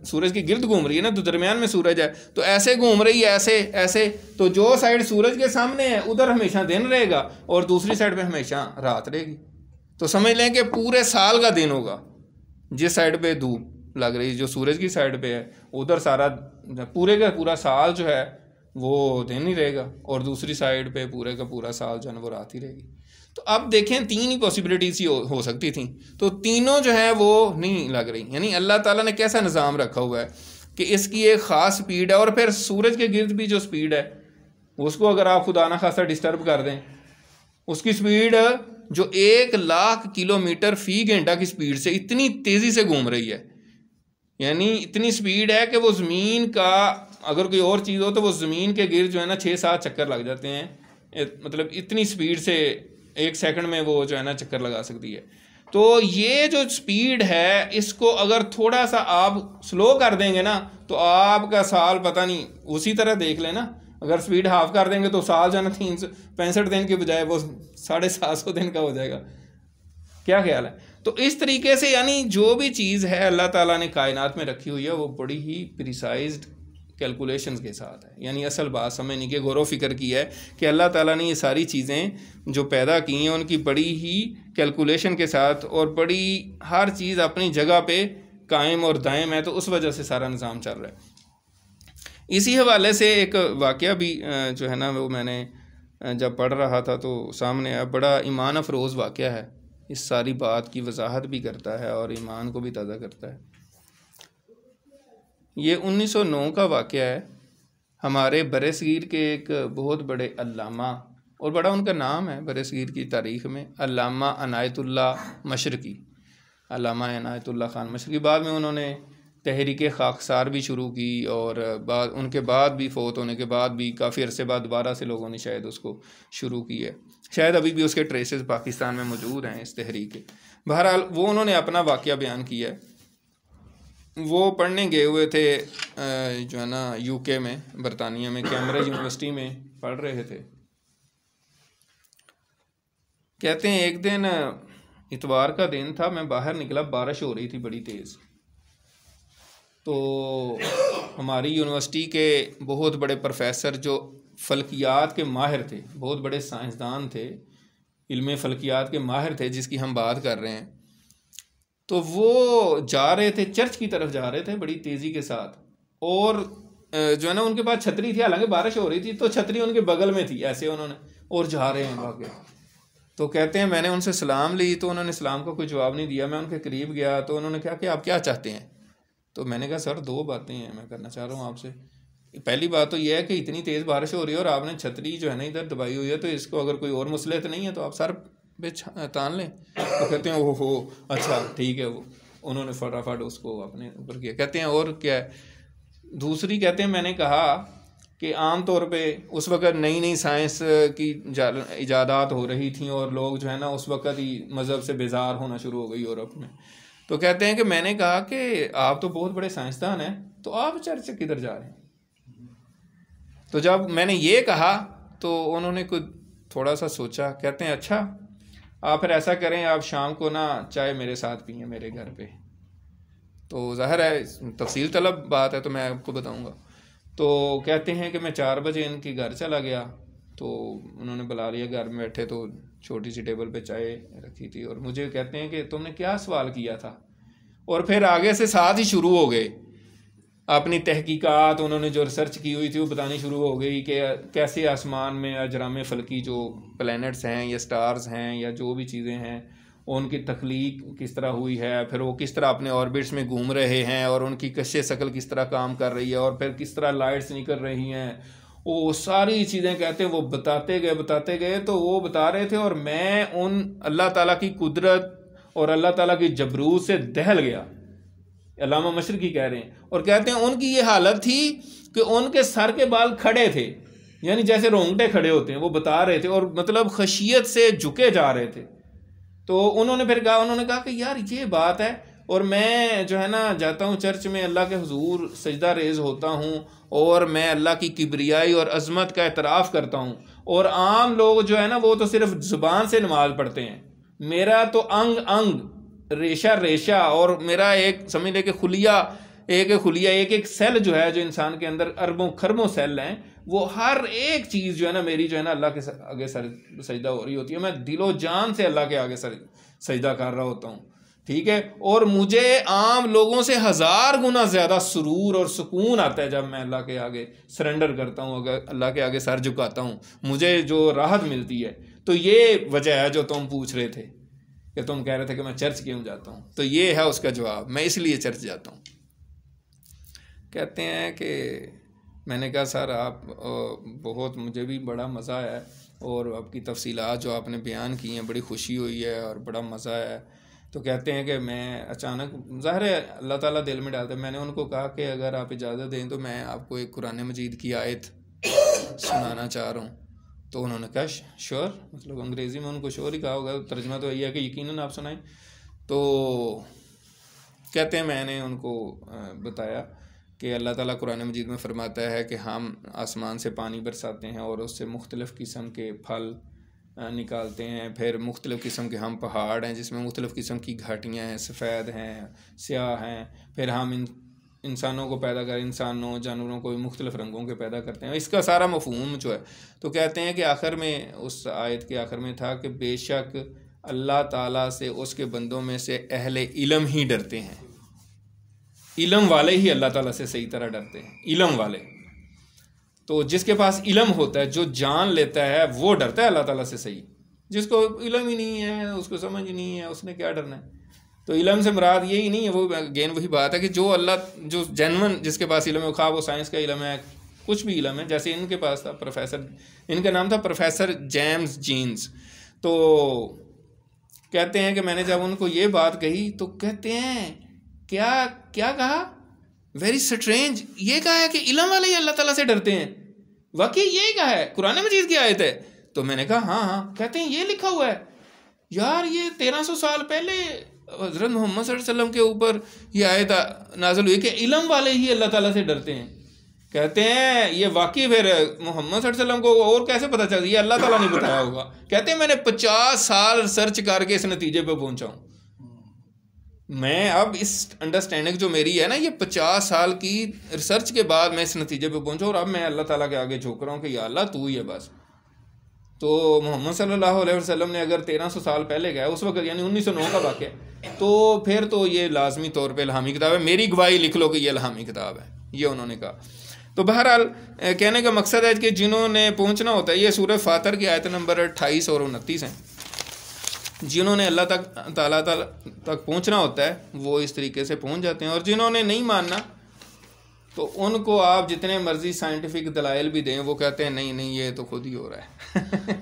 सूरज की गिर्द घूम रही है ना, तो दरमियान में सूरज है, तो ऐसे घूम रही है, ऐसे ऐसे, तो जो साइड सूरज के सामने है उधर हमेशा दिन रहेगा और दूसरी साइड पे हमेशा रात रहेगी। तो समझ लें कि पूरे साल का दिन होगा, जिस साइड पे धूप लग रही है, जो सूरज की साइड पे है, उधर सारा पूरे का पूरा साल जो है वो दिन ही रहेगा, और दूसरी साइड पे पूरे का पूरा साल जो है वो रात ही रहेगी। तो अब देखें 3 ही पॉसिबिलिटीज हो सकती थी, तो तीनों जो है वो नहीं लग रही। यानी अल्लाह ताला ने कैसा निज़ाम रखा हुआ है कि इसकी एक ख़ास स्पीड है, और फिर सूरज के गिर्द भी जो स्पीड है उसको अगर आप खुदा ना खासा डिस्टर्ब कर दें, उसकी स्पीड जो 1,00,000 किलोमीटर फी घंटा की स्पीड से इतनी तेज़ी से घूम रही है, यानी इतनी स्पीड है कि वो ज़मीन का अगर कोई और चीज़ हो तो वो ज़मीन के गिर्द जो है ना 6-7 चक्कर लग जाते हैं, मतलब इतनी स्पीड से 1 सेकंड में वो जो है ना चक्कर लगा सकती है। तो ये जो स्पीड है, इसको अगर थोड़ा सा आप स्लो कर देंगे ना, तो आपका साल पता नहीं, उसी तरह देख लेना, अगर स्पीड हाफ कर देंगे तो साल जो है ना 365 दिन के बजाय वो 750 दिन का हो जाएगा। क्या ख्याल है? तो इस तरीके से यानी जो भी चीज़ है अल्लाह ताला ने कायनात में रखी हुई है वो बड़ी ही प्रिसाइज्ड कैलकुलेशंस के साथ है। यानी असल बात समझने की गौर व फिक्र की है कि अल्लाह ताला ने ये सारी चीज़ें जो पैदा की हैं उनकी बड़ी ही कैलकुलेशन के साथ, और बड़ी हर चीज़ अपनी जगह पे कायम और दायम है, तो उस वजह से सारा निज़ाम चल रहा है। इसी हवाले से एक वाक़या भी जो है ना वो मैंने जब पढ़ रहा था तो सामने आया, बड़ा ईमान अफरोज़ वाक़या है, इस सारी बात की वजाहत भी करता है और ईमान को भी ताज़ा करता है। ये 1909 का वाक़या है। हमारे बरसगीर के एक बहुत बड़े अल्लामा, और बड़ा उनका नाम है बरसगीर की तारीख़ में, अल्लामा अनायतुल्लाह मशरकी, अल्लामा अनायतुल्लाह ख़ान मशरकी। बाद में उन्होंने तहरीक खाकसार भी शुरू की, और उनके बाद भी फ़ौत होने के बाद भी काफ़ी अरसे बाद दोबारा से लोगों ने शायद उसको शुरू की है। शायद अभी भी उसके ट्रेसेस पाकिस्तान में मौजूद हैं इस तहरीक के। बहरहाल वो उन्होंने अपना वाक़या बयान किया है। वो पढ़ने गए हुए थे जो है ना यूके में, बरतानिया में, कैम्ब्रिज यूनिवर्सिटी में पढ़ रहे थे। कहते हैं एक दिन इतवार का दिन था, मैं बाहर निकला, बारिश हो रही थी बड़ी तेज़। तो हमारी यूनिवर्सिटी के बहुत बड़े प्रोफेसर जो फ़ल्कियात के माहिर थे, बहुत बड़े साइंसदान थे, इल्म फ़ल्कियात के माहिर थे जिसकी हम बात कर रहे हैं, तो वो जा रहे थे, चर्च की तरफ जा रहे थे बड़ी तेज़ी के साथ, और जो है ना उनके पास छतरी थी, हालांकि बारिश हो रही थी तो छतरी उनके बगल में थी ऐसे उन्होंने, और जा रहे हैं भागे। तो कहते हैं मैंने उनसे सलाम ली, तो उन्होंने सलाम का कोई जवाब नहीं दिया। मैं उनके करीब गया तो उन्होंने कहा कि आप क्या चाहते हैं? तो मैंने कहा सर 2 बातें हैं मैं करना चाह रहा हूँ आपसे। पहली बात तो यह है कि इतनी तेज़ बारिश हो रही है और आपने छतरी जो है ना इधर दबाई हुई है, तो इसको अगर कोई और मसले तो नहीं है तो आप सर पे तान लें। तो कहते हैं ओहो अच्छा ठीक है। वो उन्होंने फटाफट उसको अपने ऊपर किया। कहते हैं और क्या है? दूसरी कहते हैं मैंने कहा कि आम तौर पे उस वक़्त नई नई साइंस की इजादात हो रही थी और लोग जो है ना उस वक़्त ही मज़हब से बेजार होना शुरू हो गई यूरोप में। तो कहते हैं कि मैंने कहा कि आप तो बहुत बड़े साइंसदान हैं, तो आप चर्च किधर जा रहे हैं? तो जब मैंने ये कहा तो उन्होंने कुछ थोड़ा सा सोचा, कहते हैं अच्छा आप फिर ऐसा करें, आप शाम को ना चाय मेरे साथ पिए मेरे घर पे। तो ज़ाहिर है तफसील तलब बात है तो मैं आपको बताऊंगा। तो कहते हैं कि मैं 4 बजे इनके घर चला गया, तो उन्होंने बुला लिया, घर में बैठे तो छोटी सी टेबल पे चाय रखी थी और मुझे कहते हैं कि तुमने क्या सवाल किया था, और फिर आगे से साथ ही शुरू हो गए अपनी तहकीकात। उन्होंने जो रिसर्च की हुई थी वो बतानी शुरू हो गई कि कैसे आसमान में अजराम फलकी जो प्लैनेट्स हैं या स्टार्स हैं या जो भी चीज़ें हैं उनकी तख्लीक किस तरह हुई है, फिर वो किस तरह अपने ऑर्बिट्स में घूम रहे हैं और उनकी कश्श शक्ल किस तरह काम कर रही है, और फिर किस तरह लाइट्स निकल रही हैं, वो सारी चीज़ें कहते हैं वो बताते गए। तो वो बता रहे थे और मैं उन अल्लाह ताला की कुदरत और अल्लाह ताला की जबरूत से दहल गया। अल्लामा मशरिकी कह रहे हैं, और कहते हैं उनकी ये हालत थी कि उनके सर के बाल खड़े थे, यानी जैसे रोंगटे खड़े होते हैं, वो बता रहे थे और मतलब खशियत से झुके जा रहे थे। तो उन्होंने फिर कहा, उन्होंने कहा कि यार ये बात है, और मैं जो है ना जाता हूँ चर्च में, अल्लाह के हुजूर सजदा रेज होता हूँ और मैं अल्लाह की किबरियाई और अजमत का एतराफ़ करता हूँ, और आम लोग जो है ना वो तो सिर्फ ज़ुबान से नमाज पढ़ते हैं, मेरा तो अंग अंग रेशा रेशा और मेरा एक समझ ले कि खुलिया एक सेल जो है, जो इंसान के अंदर अरबों खरबों सेल हैं, वो हर एक चीज़ जो है ना मेरी जो है ना अल्लाह के आगे सजदा हो रही होती है। मैं दिलो जान से अल्लाह के आगे सजदा कर रहा होता हूँ, ठीक है। और मुझे आम लोगों से 1000 गुना ज़्यादा सुरूर और सुकून आता है जब मैं अल्लाह के आगे सरेंडर करता हूँ, अगर अल्लाह के आगे सर झुकाता हूँ, मुझे जो राहत मिलती है। तो ये वजह है जो तुम पूछ रहे थे कि तुम कह रहे थे कि मैं चर्च क्यों जाता हूँ, तो ये है उसका जवाब, मैं इसलिए चर्च जाता हूँ। कहते हैं कि मैंने कहा सर आप बहुत, मुझे भी बड़ा मज़ा आया और आपकी तफसीलात जो आपने बयान की हैं बड़ी खुशी हुई है और बड़ा मज़ा आया। तो कहते हैं कि मैं अचानक, ज़ाहिर है अल्लाह ताला दिल में डालते, मैंने उनको कहा कि अगर आप इजाज़त दें तो मैं आपको एक कुरान मजीद की आयत सुनाना चाह रहा हूँ। तो उन्होंने कहा श्योर, मतलब अंग्रेज़ी में उनको श्योर ही कहा होगा, तर्जमा तो यही है कि यकीनन आप सुनाएं। तो कहते हैं मैंने उनको बताया कि अल्लाह ताला कुरान मजीद में फ़रमाता है कि हम आसमान से पानी बरसाते हैं और उससे मुख्तलिफ़ किस्म के फल निकालते हैं, फिर मुख्तलिफ़ किस्म के हम पहाड़ हैं जिसमें मुख्तलिफ़ किस्म की घाटियाँ हैं, सफ़ेद हैं, स्याह हैं, फिर हम इंसानों को पैदा कर, इंसानों जानवरों को भी मुख्तलिफ़ रंगों के पैदा करते हैं। इसका सारा मफ़हूम जो है, तो कहते हैं कि आखिर में उस आयत के आखिर में था कि बेशक अल्लाह ताला से उसके बंदों में से अहले इल्म ही डरते हैं, इल्म वाले ही अल्लाह ताला से सही तरह डरते हैं, इल्म वाले। तो जिसके पास इल्म होता है, जो जान लेता है, वो डरता है अल्लाह ताला से सही। जिसको इल्म ही नहीं है, उसको समझ ही नहीं है, उसने क्या डरना है। तो इल्म से मुराद यही नहीं है, वो अगेन वही बात है कि जो अल्लाह, जो जेन्युइन जिसके पास इल्म है, खा वो साइंस का इल्म है, कुछ भी इल्म है, जैसे इनके पास था प्रोफेसर, इनका नाम था प्रोफेसर जेम्स जीन्स। तो कहते हैं कि मैंने जब उनको ये बात कही तो कहते हैं क्या क्या कहा, वेरी स्ट्रेंज, ये कहा है कि इल्म वाले ही अल्लाह ताला से डरते हैं, वाकई यही कहा है, कुरान मजीद की आयत है। तो मैंने कहा हाँ हाँ। कहते हैं ये लिखा हुआ है यार, ये 1300 साल पहले हज़रत मोहम्मद सल्लल्लाहु अलैहि वसल्लम के ऊपर ये आयत नाज़िल हुई कि इल्म वाले ही अल्लाह ताला से डरते हैं। कहते हैं ये वाकई, फिर मोहम्मद सल्लल्लाहु अलैहि वसल्लम को और कैसे पता चल, ये अल्लाह ताला ने बताया होगा। कहते हैं मैंने 50 साल रिसर्च करके इस नतीजे पे पहुंचा हूँ। मैं अब इस अंडरस्टैंडिंग जो मेरी है ना, ये 50 साल की रिसर्च के बाद मैं इस नतीजे पे पहुंचा, और अब मैं अल्लाह ताला के आगे झुक रहा हूँ कि या अल्लाह तू ही है बस। तो मोहम्मद सल्लल्लाहु अलैहि वसल्लम ने अगर 1300 साल पहले गया उस वक्त, यानी 1909 का वाक़या, तो फिर तो ये लाजमी तौर पे इल्हामी किताब है, मेरी गवाही लिख लो कि ये इल्हामी किताब है, ये उन्होंने कहा। तो बहरहाल कहने का मकसद है कि जिन्होंने पहुँचना होता है, ये सूरह फातर की आयत नंबर 28 और 29 हैं, जिन्होंने अल्लाह ताला तक पहुँचना होता है वो इस तरीके से पहुँच जाते हैं, और जिन्होंने नहीं मानना तो उनको आप जितने मर्जी साइंटिफिक दलाइल भी दें, वो कहते हैं नहीं नहीं ये तो खुद ही हो रहा है।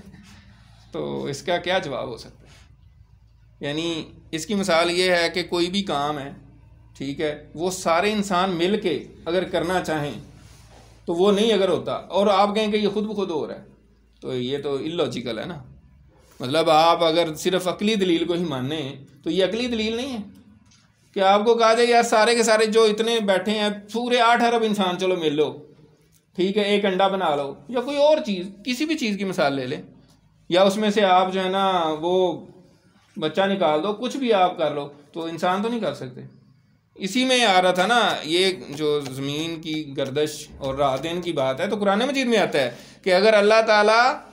तो इसका क्या जवाब हो सकता है। यानी इसकी मिसाल ये है कि कोई भी काम है, ठीक है, वो सारे इंसान मिल के अगर करना चाहें तो वो नहीं अगर होता और आप कहें कि ये खुद ब खुद हो रहा है, तो ये तो इलॉजिकल है ना। मतलब आप अगर सिर्फ अकली दलील को ही माने तो ये अकली दलील नहीं है कि आपको कहा जाए यार सारे के सारे जो इतने बैठे हैं पूरे 8 अरब इंसान चलो मिल लो, ठीक है, एक अंडा बना लो या कोई और चीज़, किसी भी चीज़ की मिसाल ले लें, या उसमें से आप जो है ना वो बच्चा निकाल दो, कुछ भी आप कर लो, तो इंसान तो नहीं कर सकते। इसी में आ रहा था ना ये जो ज़मीन की गर्दश और रात दिन की बात है, तो कुरान मजीद में आता है कि अगर अल्लाह ताला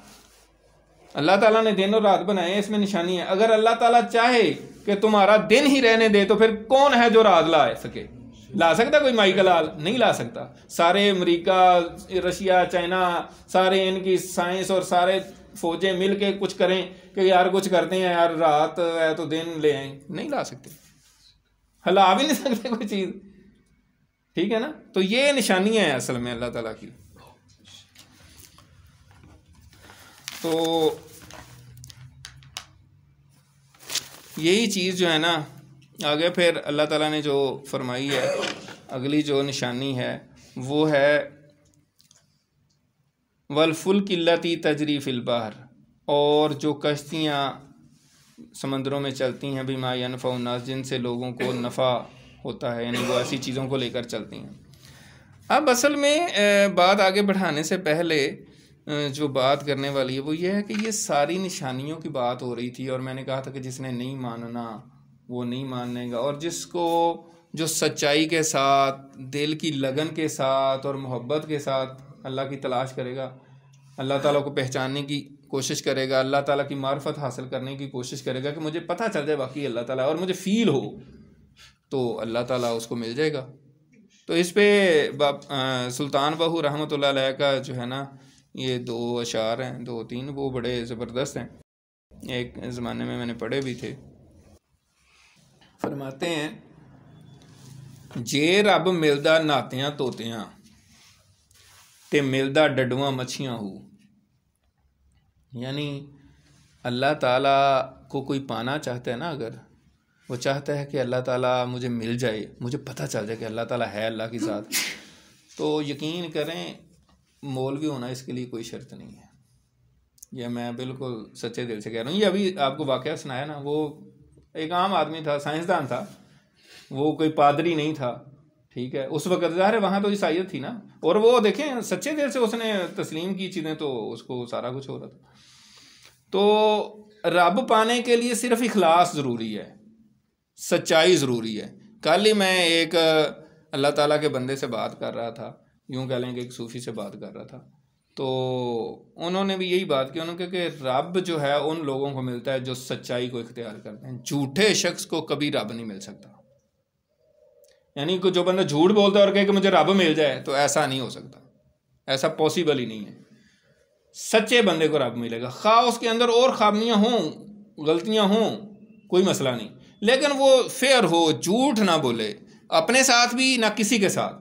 ने दिन और रात बनाए, इसमें निशानी है। अगर अल्लाह ताला चाहे कि तुम्हारा दिन ही रहने दे तो फिर कौन है जो रात ला सके? ला सकता कोई माइकल हाल? नहीं ला सकता। सारे अमेरिका, रशिया, चाइना, सारे इनकी साइंस और सारे फौजें मिल के कुछ करें कि यार कुछ करते हैं यार, रात है तो दिन ले आए, नहीं ला सकते, हिला भी नहीं सकते कोई चीज़, ठीक है ना। तो ये निशानियां हैं असल में अल्लाह ताला की। तो यही चीज़ जो है ना आगे फिर अल्लाह ताला ने जो फरमाई है, अगली जो निशानी है वो है वलफुल किल्लती तजरी फिल बहर, और जो कश्तियाँ समंदरों में चलती हैं बिमा यनफ़ा उन्नास, जिनसे लोगों को नफ़ा होता है, यानी वो ऐसी चीज़ों को लेकर चलती हैं। अब असल में बात आगे बढ़ाने से पहले जो बात करने वाली है वो ये है कि ये सारी निशानियों की बात हो रही थी, और मैंने कहा था कि जिसने नहीं मानना वो नहीं मानेगा, और जिसको जो सच्चाई के साथ, दिल की लगन के साथ और मोहब्बत के साथ अल्लाह की तलाश करेगा, अल्लाह ताला को पहचानने की कोशिश करेगा, अल्लाह ताला की मार्फत हासिल करने की कोशिश करेगा कि मुझे पता चल जाए बाकी अल्लाह ताला और मुझे फ़ील हो, तो अल्लाह ताला उसको मिल जाएगा। तो इस पे सुल्तान बाहू रहमतुल्लाह अलैह का जो है ना ये 2 अशार हैं, 2-3, वो बड़े ज़बरदस्त हैं, एक ज़माने में मैंने पढ़े भी थे। फरमाते हैं जे रब मिलदा नातियां तोतियां ते मिलदा डडुआं मच्छियां हो, यानी अल्लाह ताला को कोई पाना चाहता है ना, अगर वो चाहता है कि अल्लाह ताला मुझे मिल जाए, मुझे पता चल जाए कि अल्लाह ताला है अल्लाह की ज़ात, तो यकीन करें मौलवी होना इसके लिए कोई शर्त नहीं है। यह मैं बिल्कुल सच्चे दिल से कह रहा हूँ। ये अभी आपको वाक़या सुनाया ना, वो एक आम आदमी था, साइंसदान था, वो कोई पादरी नहीं था, ठीक है, उस वक्त ज़ाहिर है वहाँ तो ईसाइयत थी ना, और वो देखें सच्चे दिल से उसने तस्लीम की चीज़ें, तो उसको सारा कुछ हो रहा था। तो रब पाने के लिए सिर्फ इखलास ज़रूरी है, सच्चाई ज़रूरी है। कल ही मैं एक अल्लाह ताला के बंदे से बात कर रहा था, यूँ कह लें कि एक सूफ़ी से बात कर रहा था, तो उन्होंने भी यही बात की। उन्होंने कहा कि रब जो है उन लोगों को मिलता है जो सच्चाई को इख्तियार करते हैं, झूठे शख्स को कभी रब नहीं मिल सकता। यानी कि जो बंदा झूठ बोलता है और कहे कि मुझे रब मिल जाए, तो ऐसा नहीं हो सकता, ऐसा पॉसिबल ही नहीं है। सच्चे बंदे को रब मिलेगा, खा उसके अंदर और खामियां हों, गलतियां हों, कोई मसला नहीं, लेकिन वो फेयर हो, झूठ ना बोले, अपने साथ भी ना किसी के साथ,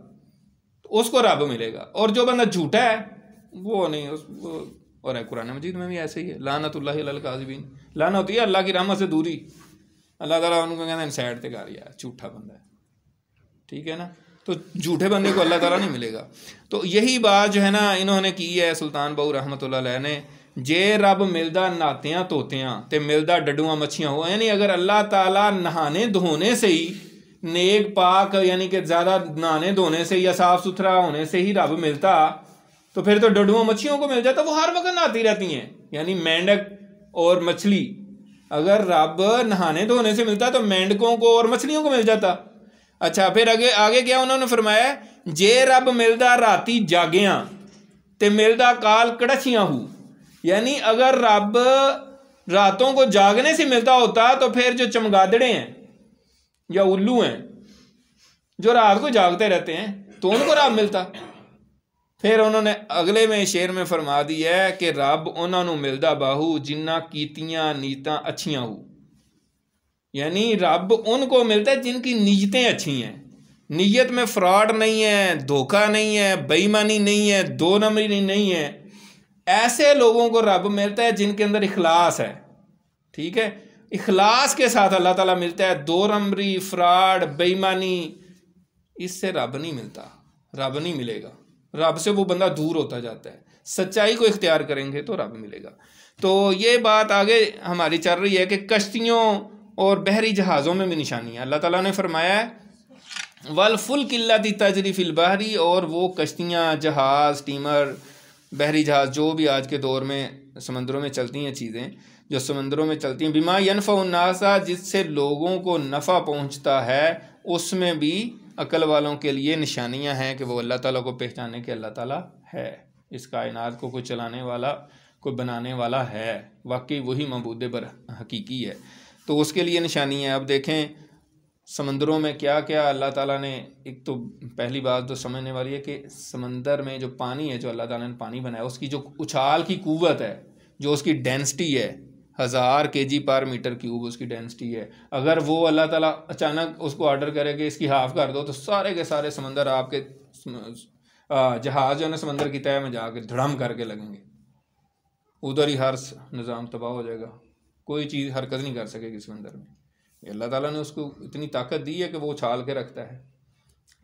उसको रब मिलेगा। और जो बंदा झूठा है वो नहीं, और है कुरान मजीद में भी ऐसे ही है, लानतुल्लाहि अलल काज़िबीन, लानत होती है अल्लाह की रहमत से दूरी, अल्लाह ताला उनको कहते हैं साइड से कर यार, झूठा बंदा है, ठीक है ना। तो झूठे बंदे को अल्लाह ताला नहीं मिलेगा। तो यही बात जो है ना इन्होंने की है सुल्तान बाहू रहमतुल्लाह अलैह ने, जे रब मिलदा नातियां तोतियां ते मिलदा डडुआं मच्छियां हो, यानी अगर अल्लाह ताला नहाने धोने से ही, नेक पाक यानी कि ज़्यादा नहाने धोने से या साफ़ सुथरा होने से ही रब मिलता, तो फिर तो डडुआं मच्छियों को मिल जाता, वो हर वक्त नहाती रहती हैं। यानी मेंढक और मछली, अगर रब नहाने धोने से मिलता तो मेंढकों को और मछलियों को मिल जाता। अच्छा, फिर आगे क्या उन्होंने फरमाया, जे रब मिलदा राती जागियां ते मिलदा काल कड़छियां हो, यानी अगर रब रातों को जागने से मिलता होता तो फिर जो चमगादड़े हैं या उल्लू हैं जो रात को जागते रहते हैं, तो उनको रब मिलता। फिर उन्होंने अगले में शेर में फरमा दिया है कि रब उन्होंने मिलदा बाहू जिन्ना कीतियां नीतां अच्छियां हो, यानी रब उनको मिलता है जिनकी नीयतें अच्छी हैं, नीयत में फ्रॉड नहीं है, धोखा नहीं है, बेईमानी नहीं है, 2 नंबरी नहीं है, ऐसे लोगों को रब मिलता है जिनके अंदर इखलास है, ठीक है। इखलास के साथ अल्लाह ताला मिलता है, 2 नंबरी, फ्रॉड, बेईमानी, इससे रब नहीं मिलता, रब नहीं मिलेगा। रब से वो बंदा दूर होता जाता है। सच्चाई को इख्तियार करेंगे तो रब मिलेगा। तो ये बात आगे हमारी चल रही है कि कश्तियों और बहरी जहाज़ों में भी निशानी है। अल्लाह ताला ने फरमाया है वल फुल किल्लती तजरी फिल बहरी, और वो कश्तियाँ, जहाज़, स्टीमर, बहरी जहाज़ जो भी आज के दौर में समंदरों में चलती हैं, चीज़ें जो समंदरों में चलती हैं, बिमा यनफ़उ नासा, जिससे लोगों को नफ़ा पहुँचता है, उसमें भी अक्ल वालों के लिए निशानियां हैं कि वो अल्लाह ताला को पहचाने कि अल्लाह ताला है, इस कायनात को कोई चलाने वाला, कोई बनाने वाला है, वाकई वही मबूद बर हकीकी है। तो उसके लिए निशानी है। अब देखें समंदरों में क्या क्या अल्लाह ताला ने, एक तो पहली बात तो समझने वाली है कि समंदर में जो पानी है, जो अल्लाह ताला ने पानी बनाया, उसकी जो उछाल की कुव्वत है, जो उसकी डेंसिटी है, 1000 kg/m³ उसकी डेंसिटी है। अगर वो अल्लाह ताला अचानक उसको ऑर्डर करे कि इसकी हाफ कर दो, तो सारे के सारे समंदर आपके जहाज़ जो है ना समंदर की तह में जाकर धड़म करके लगेंगे, उधर ही हर निज़ाम तबाह हो जाएगा, कोई चीज़ हरकत नहीं कर सकेगी समंदर में। अल्लाह ताला ने उसको इतनी ताकत दी है कि वो उछाल के रखता है।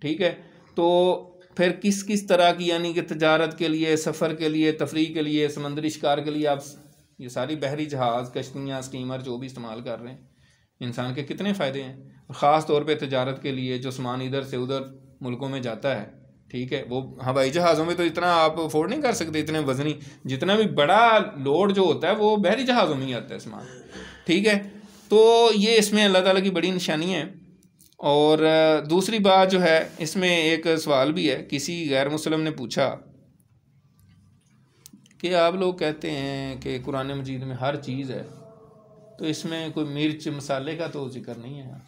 ठीक है, तो फिर किस किस तरह की, यानी कि तजारत के लिए, सफ़र के लिए, तफरीह के लिए, समंदरी शिकार के लिए आप ये सारी बहरी जहाज़, कश्तियाँ, स्टीमर जो भी इस्तेमाल कर रहे हैं, इंसान के कितने फ़ायदे हैं। ख़ास तौर पे तजारत के लिए जो सामान इधर से उधर मुल्कों में जाता है, ठीक है, वो हवाई जहाज़ों में तो इतना आप अफोर्ड नहीं कर सकते, इतने वज़नी, जितना भी बड़ा लोड जो होता है वो बहरी जहाज़ों में ही आता है सामान। ठीक है, तो ये इसमें अल्लाह ताला की बड़ी निशानी है। और दूसरी बात जो है, इसमें एक सवाल भी है, किसी गैर मुस्लिम ने पूछा कि आप लोग कहते हैं कि कुरान मजीद में हर चीज़ है, तो इसमें कोई मिर्च मसाले का तो जिक्र नहीं है,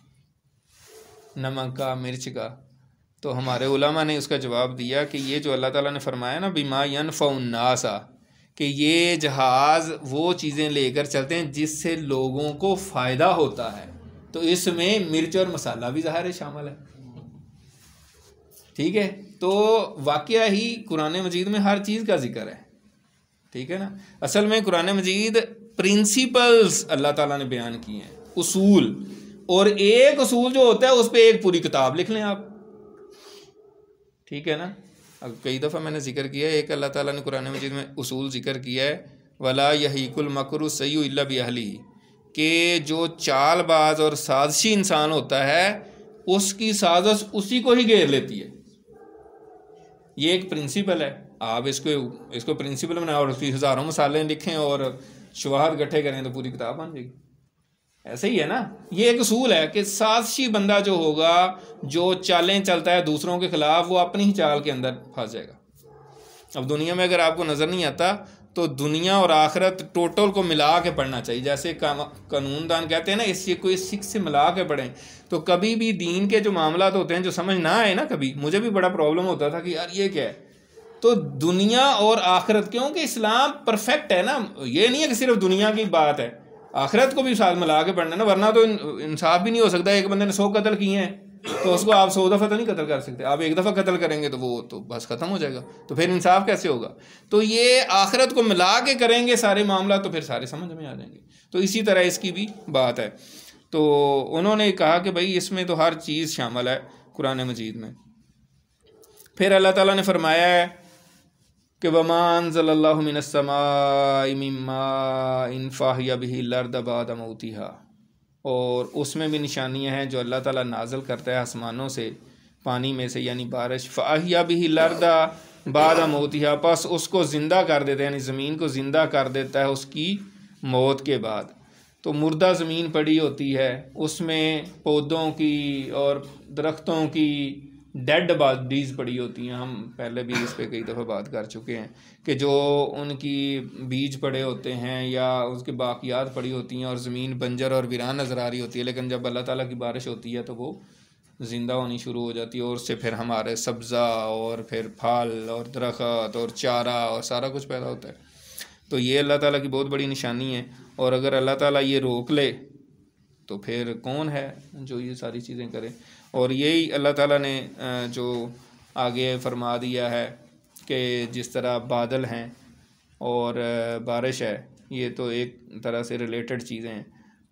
नमक का, मिर्च का। तो हमारे उलमा ने उसका जवाब दिया कि ये जो अल्लाह ताला ने फरमाया ना, बिमा यनफ़उ नासा, कि ये जहाज़ वो चीज़ें लेकर चलते हैं जिससे लोगों को फ़ायदा होता है, तो इसमें मिर्च और मसाला भी ज़ाहिर शामिल है। ठीक है, तो वाक़या ही कुरान मजीद में हर चीज़ का जिक्र है। ठीक है ना, असल में कुरान मजीद प्रिंसिपल्स अल्लाह ताला ने बयान किए हैं, उसूल, और एक उसूल जो होता है उस पर एक पूरी किताब लिख लें आप। ठीक है ना, अब कई दफ़ा मैंने जिक्र किया है, एक अल्लाह ताला ने कुरान मजीद में उसूल जिक्र किया है, वला यहीकुल मकरु सय्यु इल्ला बिअहलिही, कि जो चालबाज और साजिशी इंसान होता है उसकी साजिश उसी को ही घेर लेती है। ये एक प्रिंसिपल है, आप इसको प्रिंसिपल बनाओ और उसकी हज़ारों मसाले लिखें और शुवाहत इकट्ठे करें तो पूरी किताब बन जाएगी। ऐसे ही है ना, ये एक उसूल है कि साजिशी बंदा जो होगा, जो चालें चलता है दूसरों के खिलाफ, वो अपनी ही चाल के अंदर फंस जाएगा। अब दुनिया में अगर आपको नज़र नहीं आता तो दुनिया और आखिरत टोटल को मिला के पढ़ना चाहिए। जैसे कानूनदान कहते हैं ना, इस चीज़ को इस सिक्स से मिला के पढ़ें, तो कभी भी दीन के जो मामला होते हैं जो समझ ना आए ना, कभी मुझे भी बड़ा प्रॉब्लम होता था कि यार ये क्या है, तो दुनिया और आखिरत, क्योंकि इस्लाम परफेक्ट है ना, ये नहीं है कि सिर्फ दुनिया की बात है, आखिरत को भी साथ मिला के पढ़ना ना, वरना तो इंसाफ भी नहीं हो सकता। एक बंदे ने 100 कत्ल किए हैं तो उसको आप 100 दफ़ा तो नहीं कत्ल कर सकते, आप एक दफ़ा कत्ल करेंगे तो वो तो बस ख़त्म हो जाएगा, तो फिर इंसाफ कैसे होगा। तो ये आखिरत को मिला के करेंगे सारे मामला, तो फिर सारे समझ में आ जाएंगे। तो इसी तरह इसकी भी बात है। तो उन्होंने कहा कि भाई इसमें तो हर चीज़ शामिल है कुरान मजीद में। फिर अल्लाह ताला ने फरमाया है कि वमा अंज़लल्लाहु मिनस समाई मिन माइन फअहया बिहिल अर्द बअद मौतिहा, और उसमें भी निशानियां हैं जो अल्लाह ताला नाज़िल करता है आसमानों से, पानी में से, यानी बारिश। फअहया बिहिल अर्द बअद मौतिहा, बस उसको ज़िंदा कर देता है, यानी ज़मीन को ज़िंदा कर देता है उसकी मौत के बाद। तो मुर्दा ज़मीन पड़ी होती है, उसमें पौधों की और दरख्तों की डेड बॉडीज़ पड़ी होती हैं। हम पहले भी इस पर कई दफ़ा बात कर चुके हैं कि जो उनकी बीज पड़े होते हैं या उसकी बाकियात पड़ी होती हैं और ज़मीन बंजर और वीरान नज़र आ रही होती है, लेकिन जब अल्लाह ताला की बारिश होती है तो वो ज़िंदा होनी शुरू हो जाती है, और उससे फिर हमारे सब्ज़ा और फिर फल और दरख्त और चारा और सारा कुछ पैदा होता है। तो ये अल्लाह ताला की बहुत बड़ी निशानी है, और अगर अल्लाह ताला ये रोक ले तो फिर कौन है जो ये सारी चीज़ें करे। और यही अल्लाह ताला ने जो आगे फरमा दिया है कि जिस तरह बादल हैं और बारिश है, ये तो एक तरह से रिलेटेड चीज़ें हैं।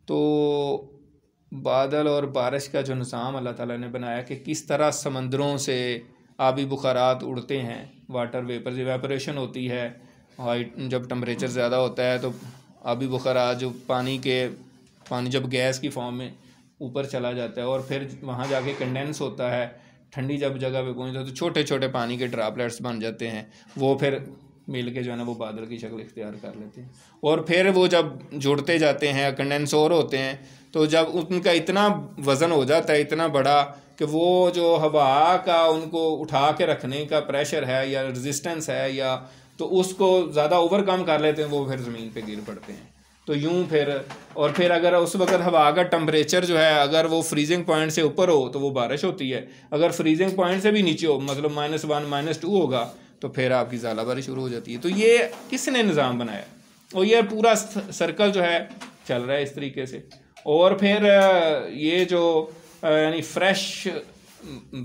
तो बादल और बारिश का जो निज़ाम अल्लाह ताला ने बनाया कि किस तरह समंदरों से आबी बुखारात उड़ते हैं, वाटर वेपर इवेपोरेशन होती है, हाइट जब टेम्परेचर ज़्यादा होता है तो आबी बुखारात जो पानी जब गैस की फॉर्म में ऊपर चला जाता है और फिर वहाँ जाके कंडेंस होता है, ठंडी जब जगह पे पहुँचता है तो छोटे छोटे पानी के ड्रॉपलेट्स बन जाते हैं, वो फिर मिल के जो है ना वो बादल की शक्ल इख्तियार कर लेते हैं। और फिर वो जब जुड़ते जाते हैं, कंडेंस और होते हैं, तो जब उनका इतना वज़न हो जाता है इतना बड़ा कि वो जो हवा का उनको उठा के रखने का प्रेशर है या रेजिस्टेंस है या तो उसको ज़्यादा ओवरकम कर लेते हैं, वो फिर ज़मीन पे गिर पड़ते हैं। तो यूं फिर अगर उस वक्त हवा का टेम्परेचर जो है अगर वो फ्रीजिंग पॉइंट से ऊपर हो तो वो बारिश होती है, अगर फ्रीजिंग पॉइंट से भी नीचे हो मतलब -1 -2 होगा तो फिर आपकी ज़ालाबारी शुरू हो जाती है। तो ये किसने निज़ाम बनाया और ये पूरा सर्कल जो है चल रहा है इस तरीके से। और फिर ये जो यानी फ्रेश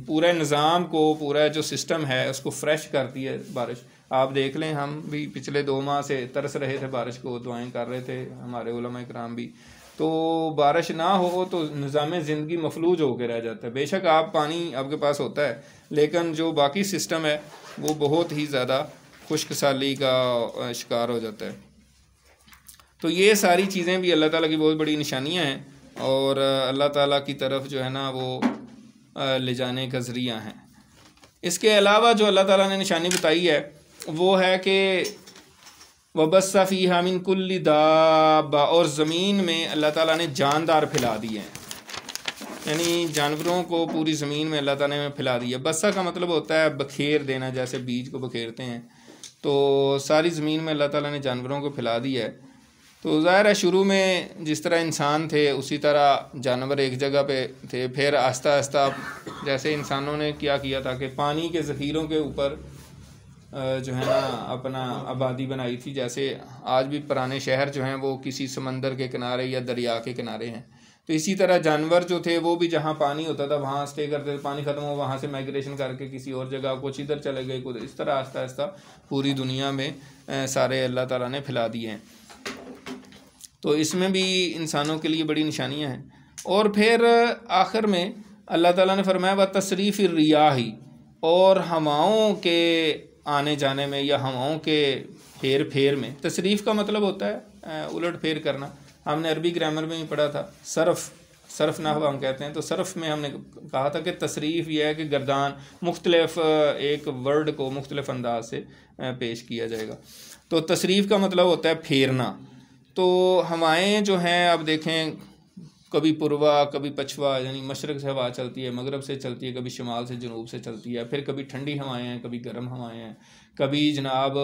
पूरे निज़ाम को पूरा जो सिस्टम है उसको फ्रेश करती है बारिश। आप देख लें, हम भी पिछले 2 माह से तरस रहे थे बारिश को, दुआएं कर रहे थे हमारे उलमा इकराम भी। तो बारिश ना हो तो निज़ाम ज़िंदगी मफलूज होकर रह जाता है। बेशक आप पानी आपके पास होता है लेकिन जो बाकी सिस्टम है वो बहुत ही ज़्यादा खुश्क साली का शिकार हो जाता है। तो ये सारी चीज़ें भी अल्लाह ताला की बहुत बड़ी निशानियां हैं और अल्लाह ताला की तरफ जो है ना वो ले जाने का ज़रिया हैं। इसके अलावा जो अल्लाह ताला ने निशानी बताई है वो है कि वबस्सा फ़ीहा मिन कुल्ली दाब्बा, और ज़मीन में अल्लाह ताला ने जानदार फैला दिए हैं, यानी जानवरों को पूरी ज़मीन में अल्लाह ताला ने फैला दिया। बस्सा का मतलब होता है बखेर देना, जैसे बीज को बखेरते हैं, तो सारी ज़मीन में अल्लाह ताला ने जानवरों को फैला दिया है। तो ज़ाहिर है शुरू में जिस तरह इंसान थे उसी तरह जानवर एक जगह पे थे, फिर आहिस्ता आहिस्ता जैसे इंसानों ने क्या किया था कि पानी के ज़ख़ीरों के ऊपर जो है ना अपना आबादी बनाई थी। जैसे आज भी पुराने शहर जो हैं वो किसी समंदर के किनारे या दरिया के किनारे हैं, तो इसी तरह जानवर जो थे वो भी जहाँ पानी होता था वहाँ स्टे करते थे, पानी ख़त्म हो वहाँ से माइग्रेशन करके किसी और जगह, कुछ इधर चले गए, कुछ इस तरह आहिस्ता आहिस्ता पूरी दुनिया में सारे अल्लाह ताला ने फैला दिए हैं। तो इसमें भी इंसानों के लिए बड़ी निशानियाँ हैं। और फिर आखिर में अल्लाह ताला ने फरमाया व तसरीफ़ रियाही, और हवाओं के आने जाने में या हवाओं के हेर फेर में। तसरीफ़ का मतलब होता है उलट फेर करना। हमने अरबी ग्रामर में ही पढ़ा था, सरफ नहव हम कहते हैं। तो सरफ में हमने कहा था कि तसरीफ़ यह है कि गर्दान मुख्तलिफ एक वर्ड को मुख्तलिफ अंदाज से पेश किया जाएगा। तो तसरीफ़ का मतलब होता है फेरना। तो हवाएं जो हैं अब देखें, कभी पूर्वा कभी पछवा, यानी मशरक़ से हवा चलती है, मगरब से चलती है, कभी शुमाल से जनूब से चलती है, फिर कभी ठंडी हवाएं हैं, कभी गर्म हवाएं हैं, कभी जनाब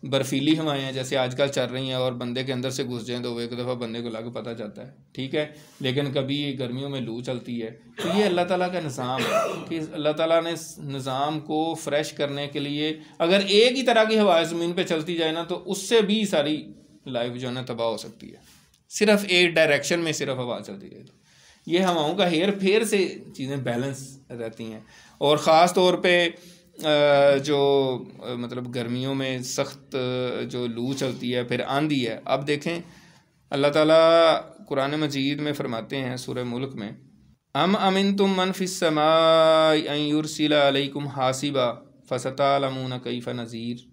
बर्फ़ीली हवाएं हैं जैसे आजकल चल रही हैं और बंदे के अंदर से घुस जाएँ तो वो एक दफ़ा बंदे को लग पता जाता है, ठीक है। लेकिन कभी गर्मियों में लू चलती है। तो ये अल्लाह ताला का निज़ाम है कि अल्लाह ताला ने निज़ाम को फ्रेश करने के लिए, अगर एक ही तरह की हवा ज़मीन पर चलती जाए ना तो उससे भी सारी लाइफ जो है ना तबाह हो सकती है। सिर्फ एक डायरेक्शन में सिर्फ हवा चलती है, तो ये हवाओं का हेर फेर से चीज़ें बैलेंस रहती हैं। और ख़ास तौर पे जो मतलब गर्मियों में सख्त जो लू चलती है, फिर आंधी है। अब देखें अल्लाह ताला कुरान मजीद में फरमाते हैं सूरह मुल्क में, अम अमिनतुम मन फिस समाई अन युरसिला अलैकुम हासिबा फसतअलमून कैफ नज़ीर,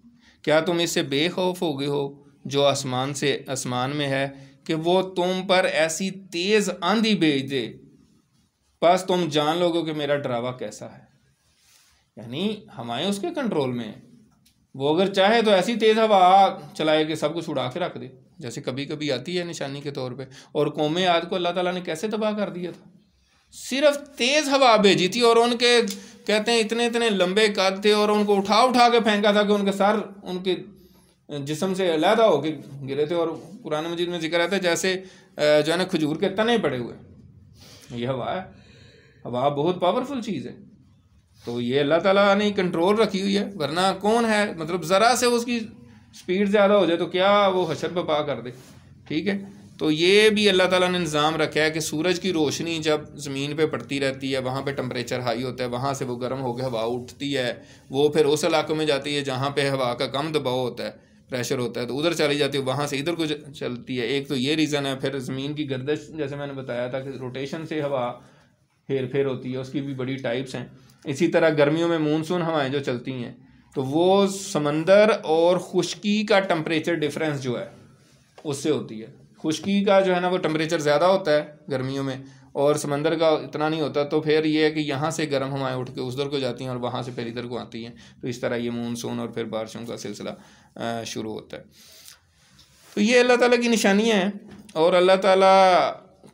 क्या तुम इससे बेखौफ हो गए हो जो आसमान में है कि वो तुम पर ऐसी तेज़ आंधी भेज दे, बस तुम जान लोगे कि मेरा डरावा कैसा है। यानी हवाएं उसके कंट्रोल में है, वो अगर चाहे तो ऐसी तेज़ हवा चलाए कि सब कुछ उड़ा के रख दे, जैसे कभी कभी आती है निशानी के तौर पे। और कौम आद को अल्लाह ताला ने कैसे तबाह कर दिया था, सिर्फ तेज़ हवा भेजी थी और उनके कहते हैं इतने इतने लंबे कद थे और उनको उठा उठा के फेंका था कि उनके सर उनके जिस्म से अलहदा होके गिरे थे। और कुरान मजीद में जिक्र आता है जैसे जो है ना खजूर के तने पड़े हुए। ये हवा है, हवा बहुत पावरफुल चीज़ है। तो ये अल्लाह ताला ने कंट्रोल रखी हुई है, वरना कौन है, मतलब ज़रा से उसकी स्पीड ज़्यादा हो जाए तो क्या वो हशर बपा कर दे, ठीक है। तो ये भी अल्लाह ताला ने निज़ाम रखा है कि सूरज की रोशनी जब ज़मीन पे पड़ती रहती है, वहाँ पे टेम्परेचर हाई होता है, वहाँ से वो गर्म होकर हवा उठती है, वो फिर उस इलाकों में जाती है जहाँ पे हवा का कम दबाव होता है, प्रेशर होता है, तो उधर चली जाती है, वहाँ से इधर को चलती है। एक तो ये रीज़न है। फिर ज़मीन की गर्दिश, जैसे मैंने बताया था कि रोटेशन से हवा हेर फेर होती है, उसकी भी बड़ी टाइप्स हैं। इसी तरह गर्मियों में मानसून हवाएं जो चलती हैं तो वो समंदर और खुश्की का टेम्परेचर डिफरेंस जो है उससे होती है। खुश्की का जो है ना वो टेम्परेचर ज़्यादा होता है गर्मियों में और समंदर का इतना नहीं होता, तो फिर ये है कि यहाँ से गर्म हवाएं उठ के उधर को जाती हैं और वहाँ से फिर इधर को आती हैं। तो इस तरह ये मानसून और फिर बारिशों का सिलसिला शुरू होता है। तो ये अल्लाह ताला की निशानियाँ हैं। और अल्लाह ताला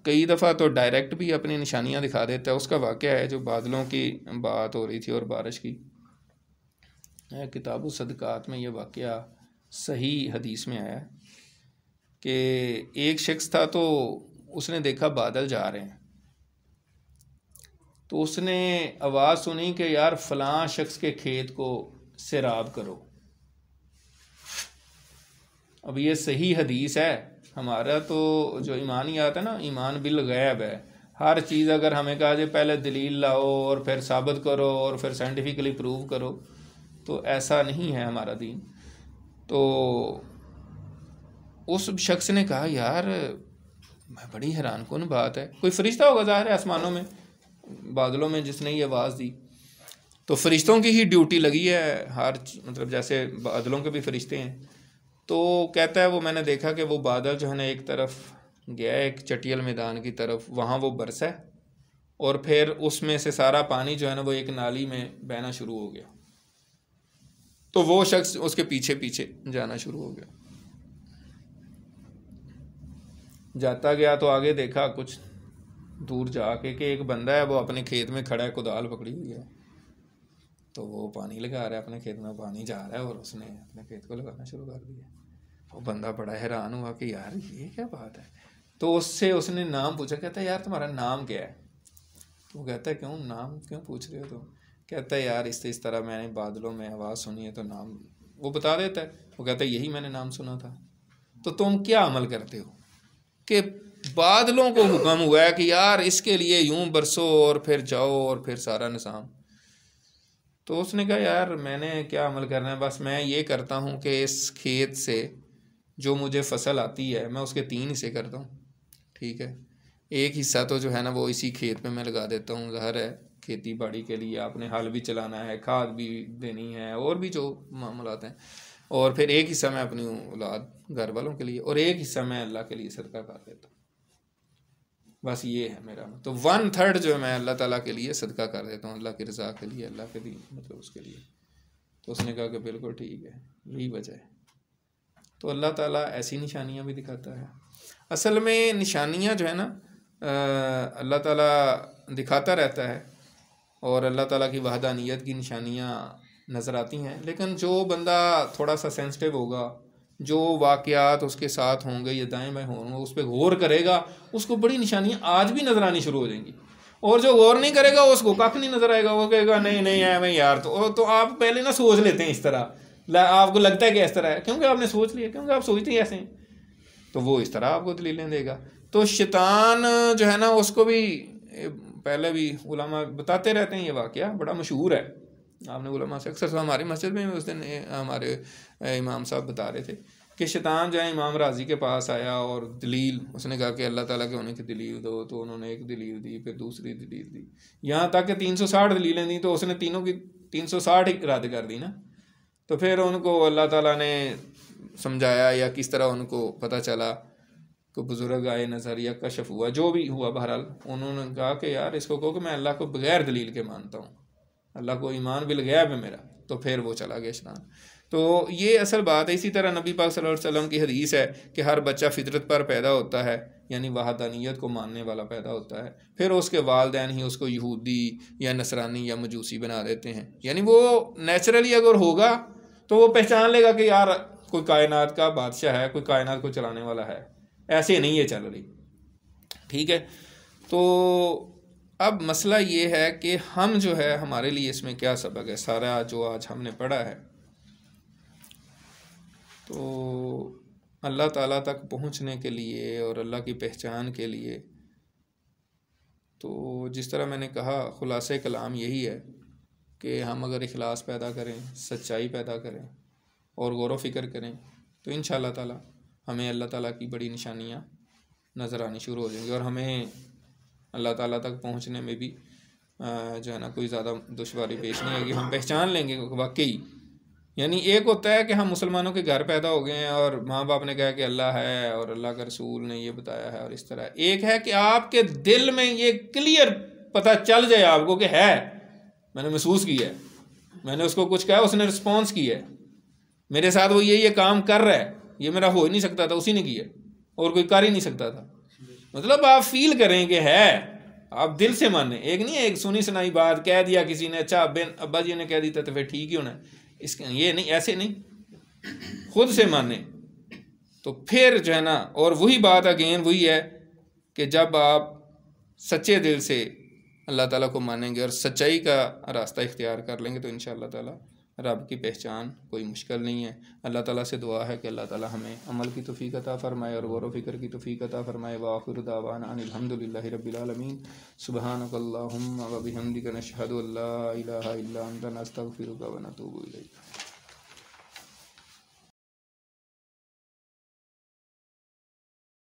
कई दफ़ा तो डायरेक्ट भी अपनी निशानियाँ दिखा देता है। उसका वाक़या है जो बादलों की बात हो रही थी और बारिश की, किताब सदक़ात में ये वाक़या सही हदीस में आया कि एक शख्स था तो उसने देखा बादल जा रहे हैं, तो उसने आवाज़ सुनी कि यार फ़लाँ शख्स के खेत को सैराब करो। अब ये सही हदीस है। हमारा तो जो ईमानियात है ना, ईमान बिल गैब है। हर चीज़ अगर हमें कहा जाए पहले दलील लाओ और फिर साबित करो और फिर साइंटिफिकली प्रूव करो, तो ऐसा नहीं है हमारा दीन। तो उस शख्स ने कहा यार मैं बड़ी हैरान कुन बात है, कोई फरिश्ता होगा ज़ाहिर है आसमानों में बादलों में जिसने ये आवाज़ दी। तो फरिश्तों की ही ड्यूटी लगी है हर मतलब जैसे बादलों के भी फरिश्ते हैं। तो कहता है वो मैंने देखा कि वो बादल जो है ना एक तरफ गया एक चटियल मैदान की तरफ, वहाँ वो बरसा है और फिर उसमें से सारा पानी जो है ना वो एक नाली में बहना शुरू हो गया। तो वो शख्स उसके पीछे पीछे जाना शुरू हो गया। जाता गया तो आगे देखा कुछ दूर जाके कि एक बंदा है वो अपने खेत में खड़ा है, कुदाल पकड़ी हुई है, तो वो पानी लगा रहा है अपने खेत में, पानी जा रहा है और उसने अपने खेत को लगाना शुरू कर दिया। वो बंदा बड़ा हैरान हुआ कि यार ये क्या बात है। तो उससे उसने नाम पूछा, कहता है यार तुम्हारा नाम क्या है। तो वो कहता है क्यों नाम क्यों पूछ रहे हो तुम। कहता है यार इस तरह मैंने बादलों में आवाज़ सुनी है तो नाम वो बता देता है। वो कहता है यही मैंने नाम सुना था। तो तुम क्या अमल करते हो कि बादलों को हुक्म हुआ है कि यार इसके लिए यूं बरसो और फिर जाओ और फिर सारा निज़ाम। तो उसने कहा यार मैंने क्या अमल करना है, बस मैं ये करता हूँ कि इस खेत से जो मुझे फसल आती है मैं उसके 3 हिस्से करता हूँ, ठीक है। एक हिस्सा तो जो है ना वो इसी खेत में मैं लगा देता हूँ, ज़ाहिर है खेती बाड़ी के लिए आपने हल भी चलाना है, खाद भी देनी है और भी जो मामलात हैं। और फिर एक हिस्सा मैं अपनी औलाद घर वालों के लिए और एक हिस्सा मैं अल्लाह के लिए सदका कर देता हूँ। बस ये है मेरा। तो 1/3 जो है मैं अल्लाह ताला के लिए सदका कर देता हूँ, अल्लाह की रज़ा के लिए, अल्लाह के दीन मतलब उसके लिए। तो उसने कहा कि बिल्कुल ठीक है, यही वजह है। तो अल्लाह ताला ऐसी निशानियाँ भी दिखाता है। असल में निशानियाँ जो है ना अल्लाह ताला दिखाता रहता है और अल्लाह ताला की वहदानियत की निशानियाँ नज़र आती हैं। लेकिन जो बंदा थोड़ा सा सेंसिटिव होगा, जो वाक़यात उसके साथ होंगे या दाएं बाएं होंगे उस पर गौर करेगा, उसको बड़ी निशानियाँ आज भी नज़र आनी शुरू हो जाएंगी। और जो गौर नहीं करेगा उसको कख नहीं नज़र आएगा, वो कहेगा नहीं नहीं है मैं यार। तो आप पहले ना सोच लेते हैं इस तरह, आपको लगता है कि इस तरह है क्योंकि आपने सोच लिया, क्योंकि आप सोचते ही ऐसे हैं, तो वो इस तरह आपको दलीलें देगा। तो शैतान जो है ना उसको भी पहले भी उलमा बताते रहते हैं, ये वाक़या बड़ा मशहूर है। आपने उलमा से अक्सर हमारी मस्जिद में उस दिन हमारे इमाम साहब बता रहे थे कि शैतान जो है इमाम राजी के पास आया और दलील उसने कहा कि अल्लाह ताला के होने की दलील दो। तो उन्होंने एक दलील दी, फिर दूसरी दलील दी, यहाँ तक कि 360 दलीलें दी। तो उसने तीनों की 360 ही रद्द कर दी ना। तो फिर उनको अल्लाह ताला ने समझाया या किस तरह उनको पता चला, को बुज़ुर्ग आए नज़र या कशफ हुआ, जो भी हुआ बहरहाल उन्होंने कहा कि यार इसको कहो कि मैं अल्लाह को बगैर दलील के मानता हूँ, अल्लाह को ईमान बिल गैब है मेरा। तो फिर वो चला गया शैतान। तो ये असल बात है। इसी तरह नबी पाक सल्लल्लाहु अलैहि वसल्लम की हदीस है कि हर बच्चा फितरत पर पैदा होता है, यानी वहदानियत को मानने वाला पैदा होता है। फिर उसके वालिदैन ही उसको यहूदी या नसरानी या मजूसी बना देते हैं। यानी वो नेचुरली अगर होगा तो वो पहचान लेगा कि यार कोई कायनात का बादशाह है, कोई कायनात को चलाने वाला है, ऐसे नहीं ये चल रही, ठीक है। तो अब मसला ये है कि हम जो है हमारे लिए इसमें क्या सबक है, सारा जो आज हमने पढ़ा है। तो अल्लाह ताला तक पहुँचने के लिए और अल्लाह की पहचान के लिए, तो जिस तरह मैंने कहा खुलासे कलाम यही है कि हम अगर इखलास पैदा करें, सच्चाई पैदा करें और गौर व फिक्र करें तो इंशाअल्लाह ताला हमें अल्लाह ताला की बड़ी निशानियाँ नज़र आनी शुरू हो जाएंगी और हमें अल्लाह ताला तक पहुँचने में भी जो है ना कोई ज़्यादा दुश्वारी पेश नहीं आएगी। हम पहचान लेंगे वाकई, यानी एक होता है कि हम मुसलमानों के घर पैदा हो गए हैं और माँ बाप ने कहा कि अल्लाह है और अल्लाह का रसूल ने ये बताया है और इस तरह, एक है कि आपके दिल में ये क्लियर पता चल जाए आपको कि है, मैंने महसूस किया है, मैंने उसको कुछ कहा, उसने रिस्पॉन्स किया है, मेरे साथ वो ये काम कर रहा है, ये मेरा हो ही नहीं सकता था, उसी ने किया और कोई कर ही नहीं सकता था। मतलब आप फील करें कि है, आप दिल से माने, एक नहीं है एक सुनी सुनाई बात कह दिया किसी ने, अच्छा अब्बा जी ने कह दी तो फिर ठीक ही होना है, इसके ये नहीं, ऐसे नहीं, खुद से माने तो फिर जो है ना। और वही बात अगेन वही है कि जब आप सच्चे दिल से अल्लाह ताला को मानेंगे और सच्चाई का रास्ता इख्तियार कर लेंगे तो इंशाअल्लाह ताला रब की पहचान कोई मुश्किल नहीं है। अल्लाह ताला से दुआ है कि अल्लाह ताला हमें अमल की तौफीक अता फरमाए और गौर व फिक्र की तौफीक अता फरमाए। व आखिरु दावाना अनिल हम्दुलिल्लाहि रब्बिल आलमीन। सुब्हानकल्लाहुम्मा व बिहम्दिका नशहदु अल्ला इलाहा इल्ला अंता नस्तगफिरुका व नतूबु इलैक।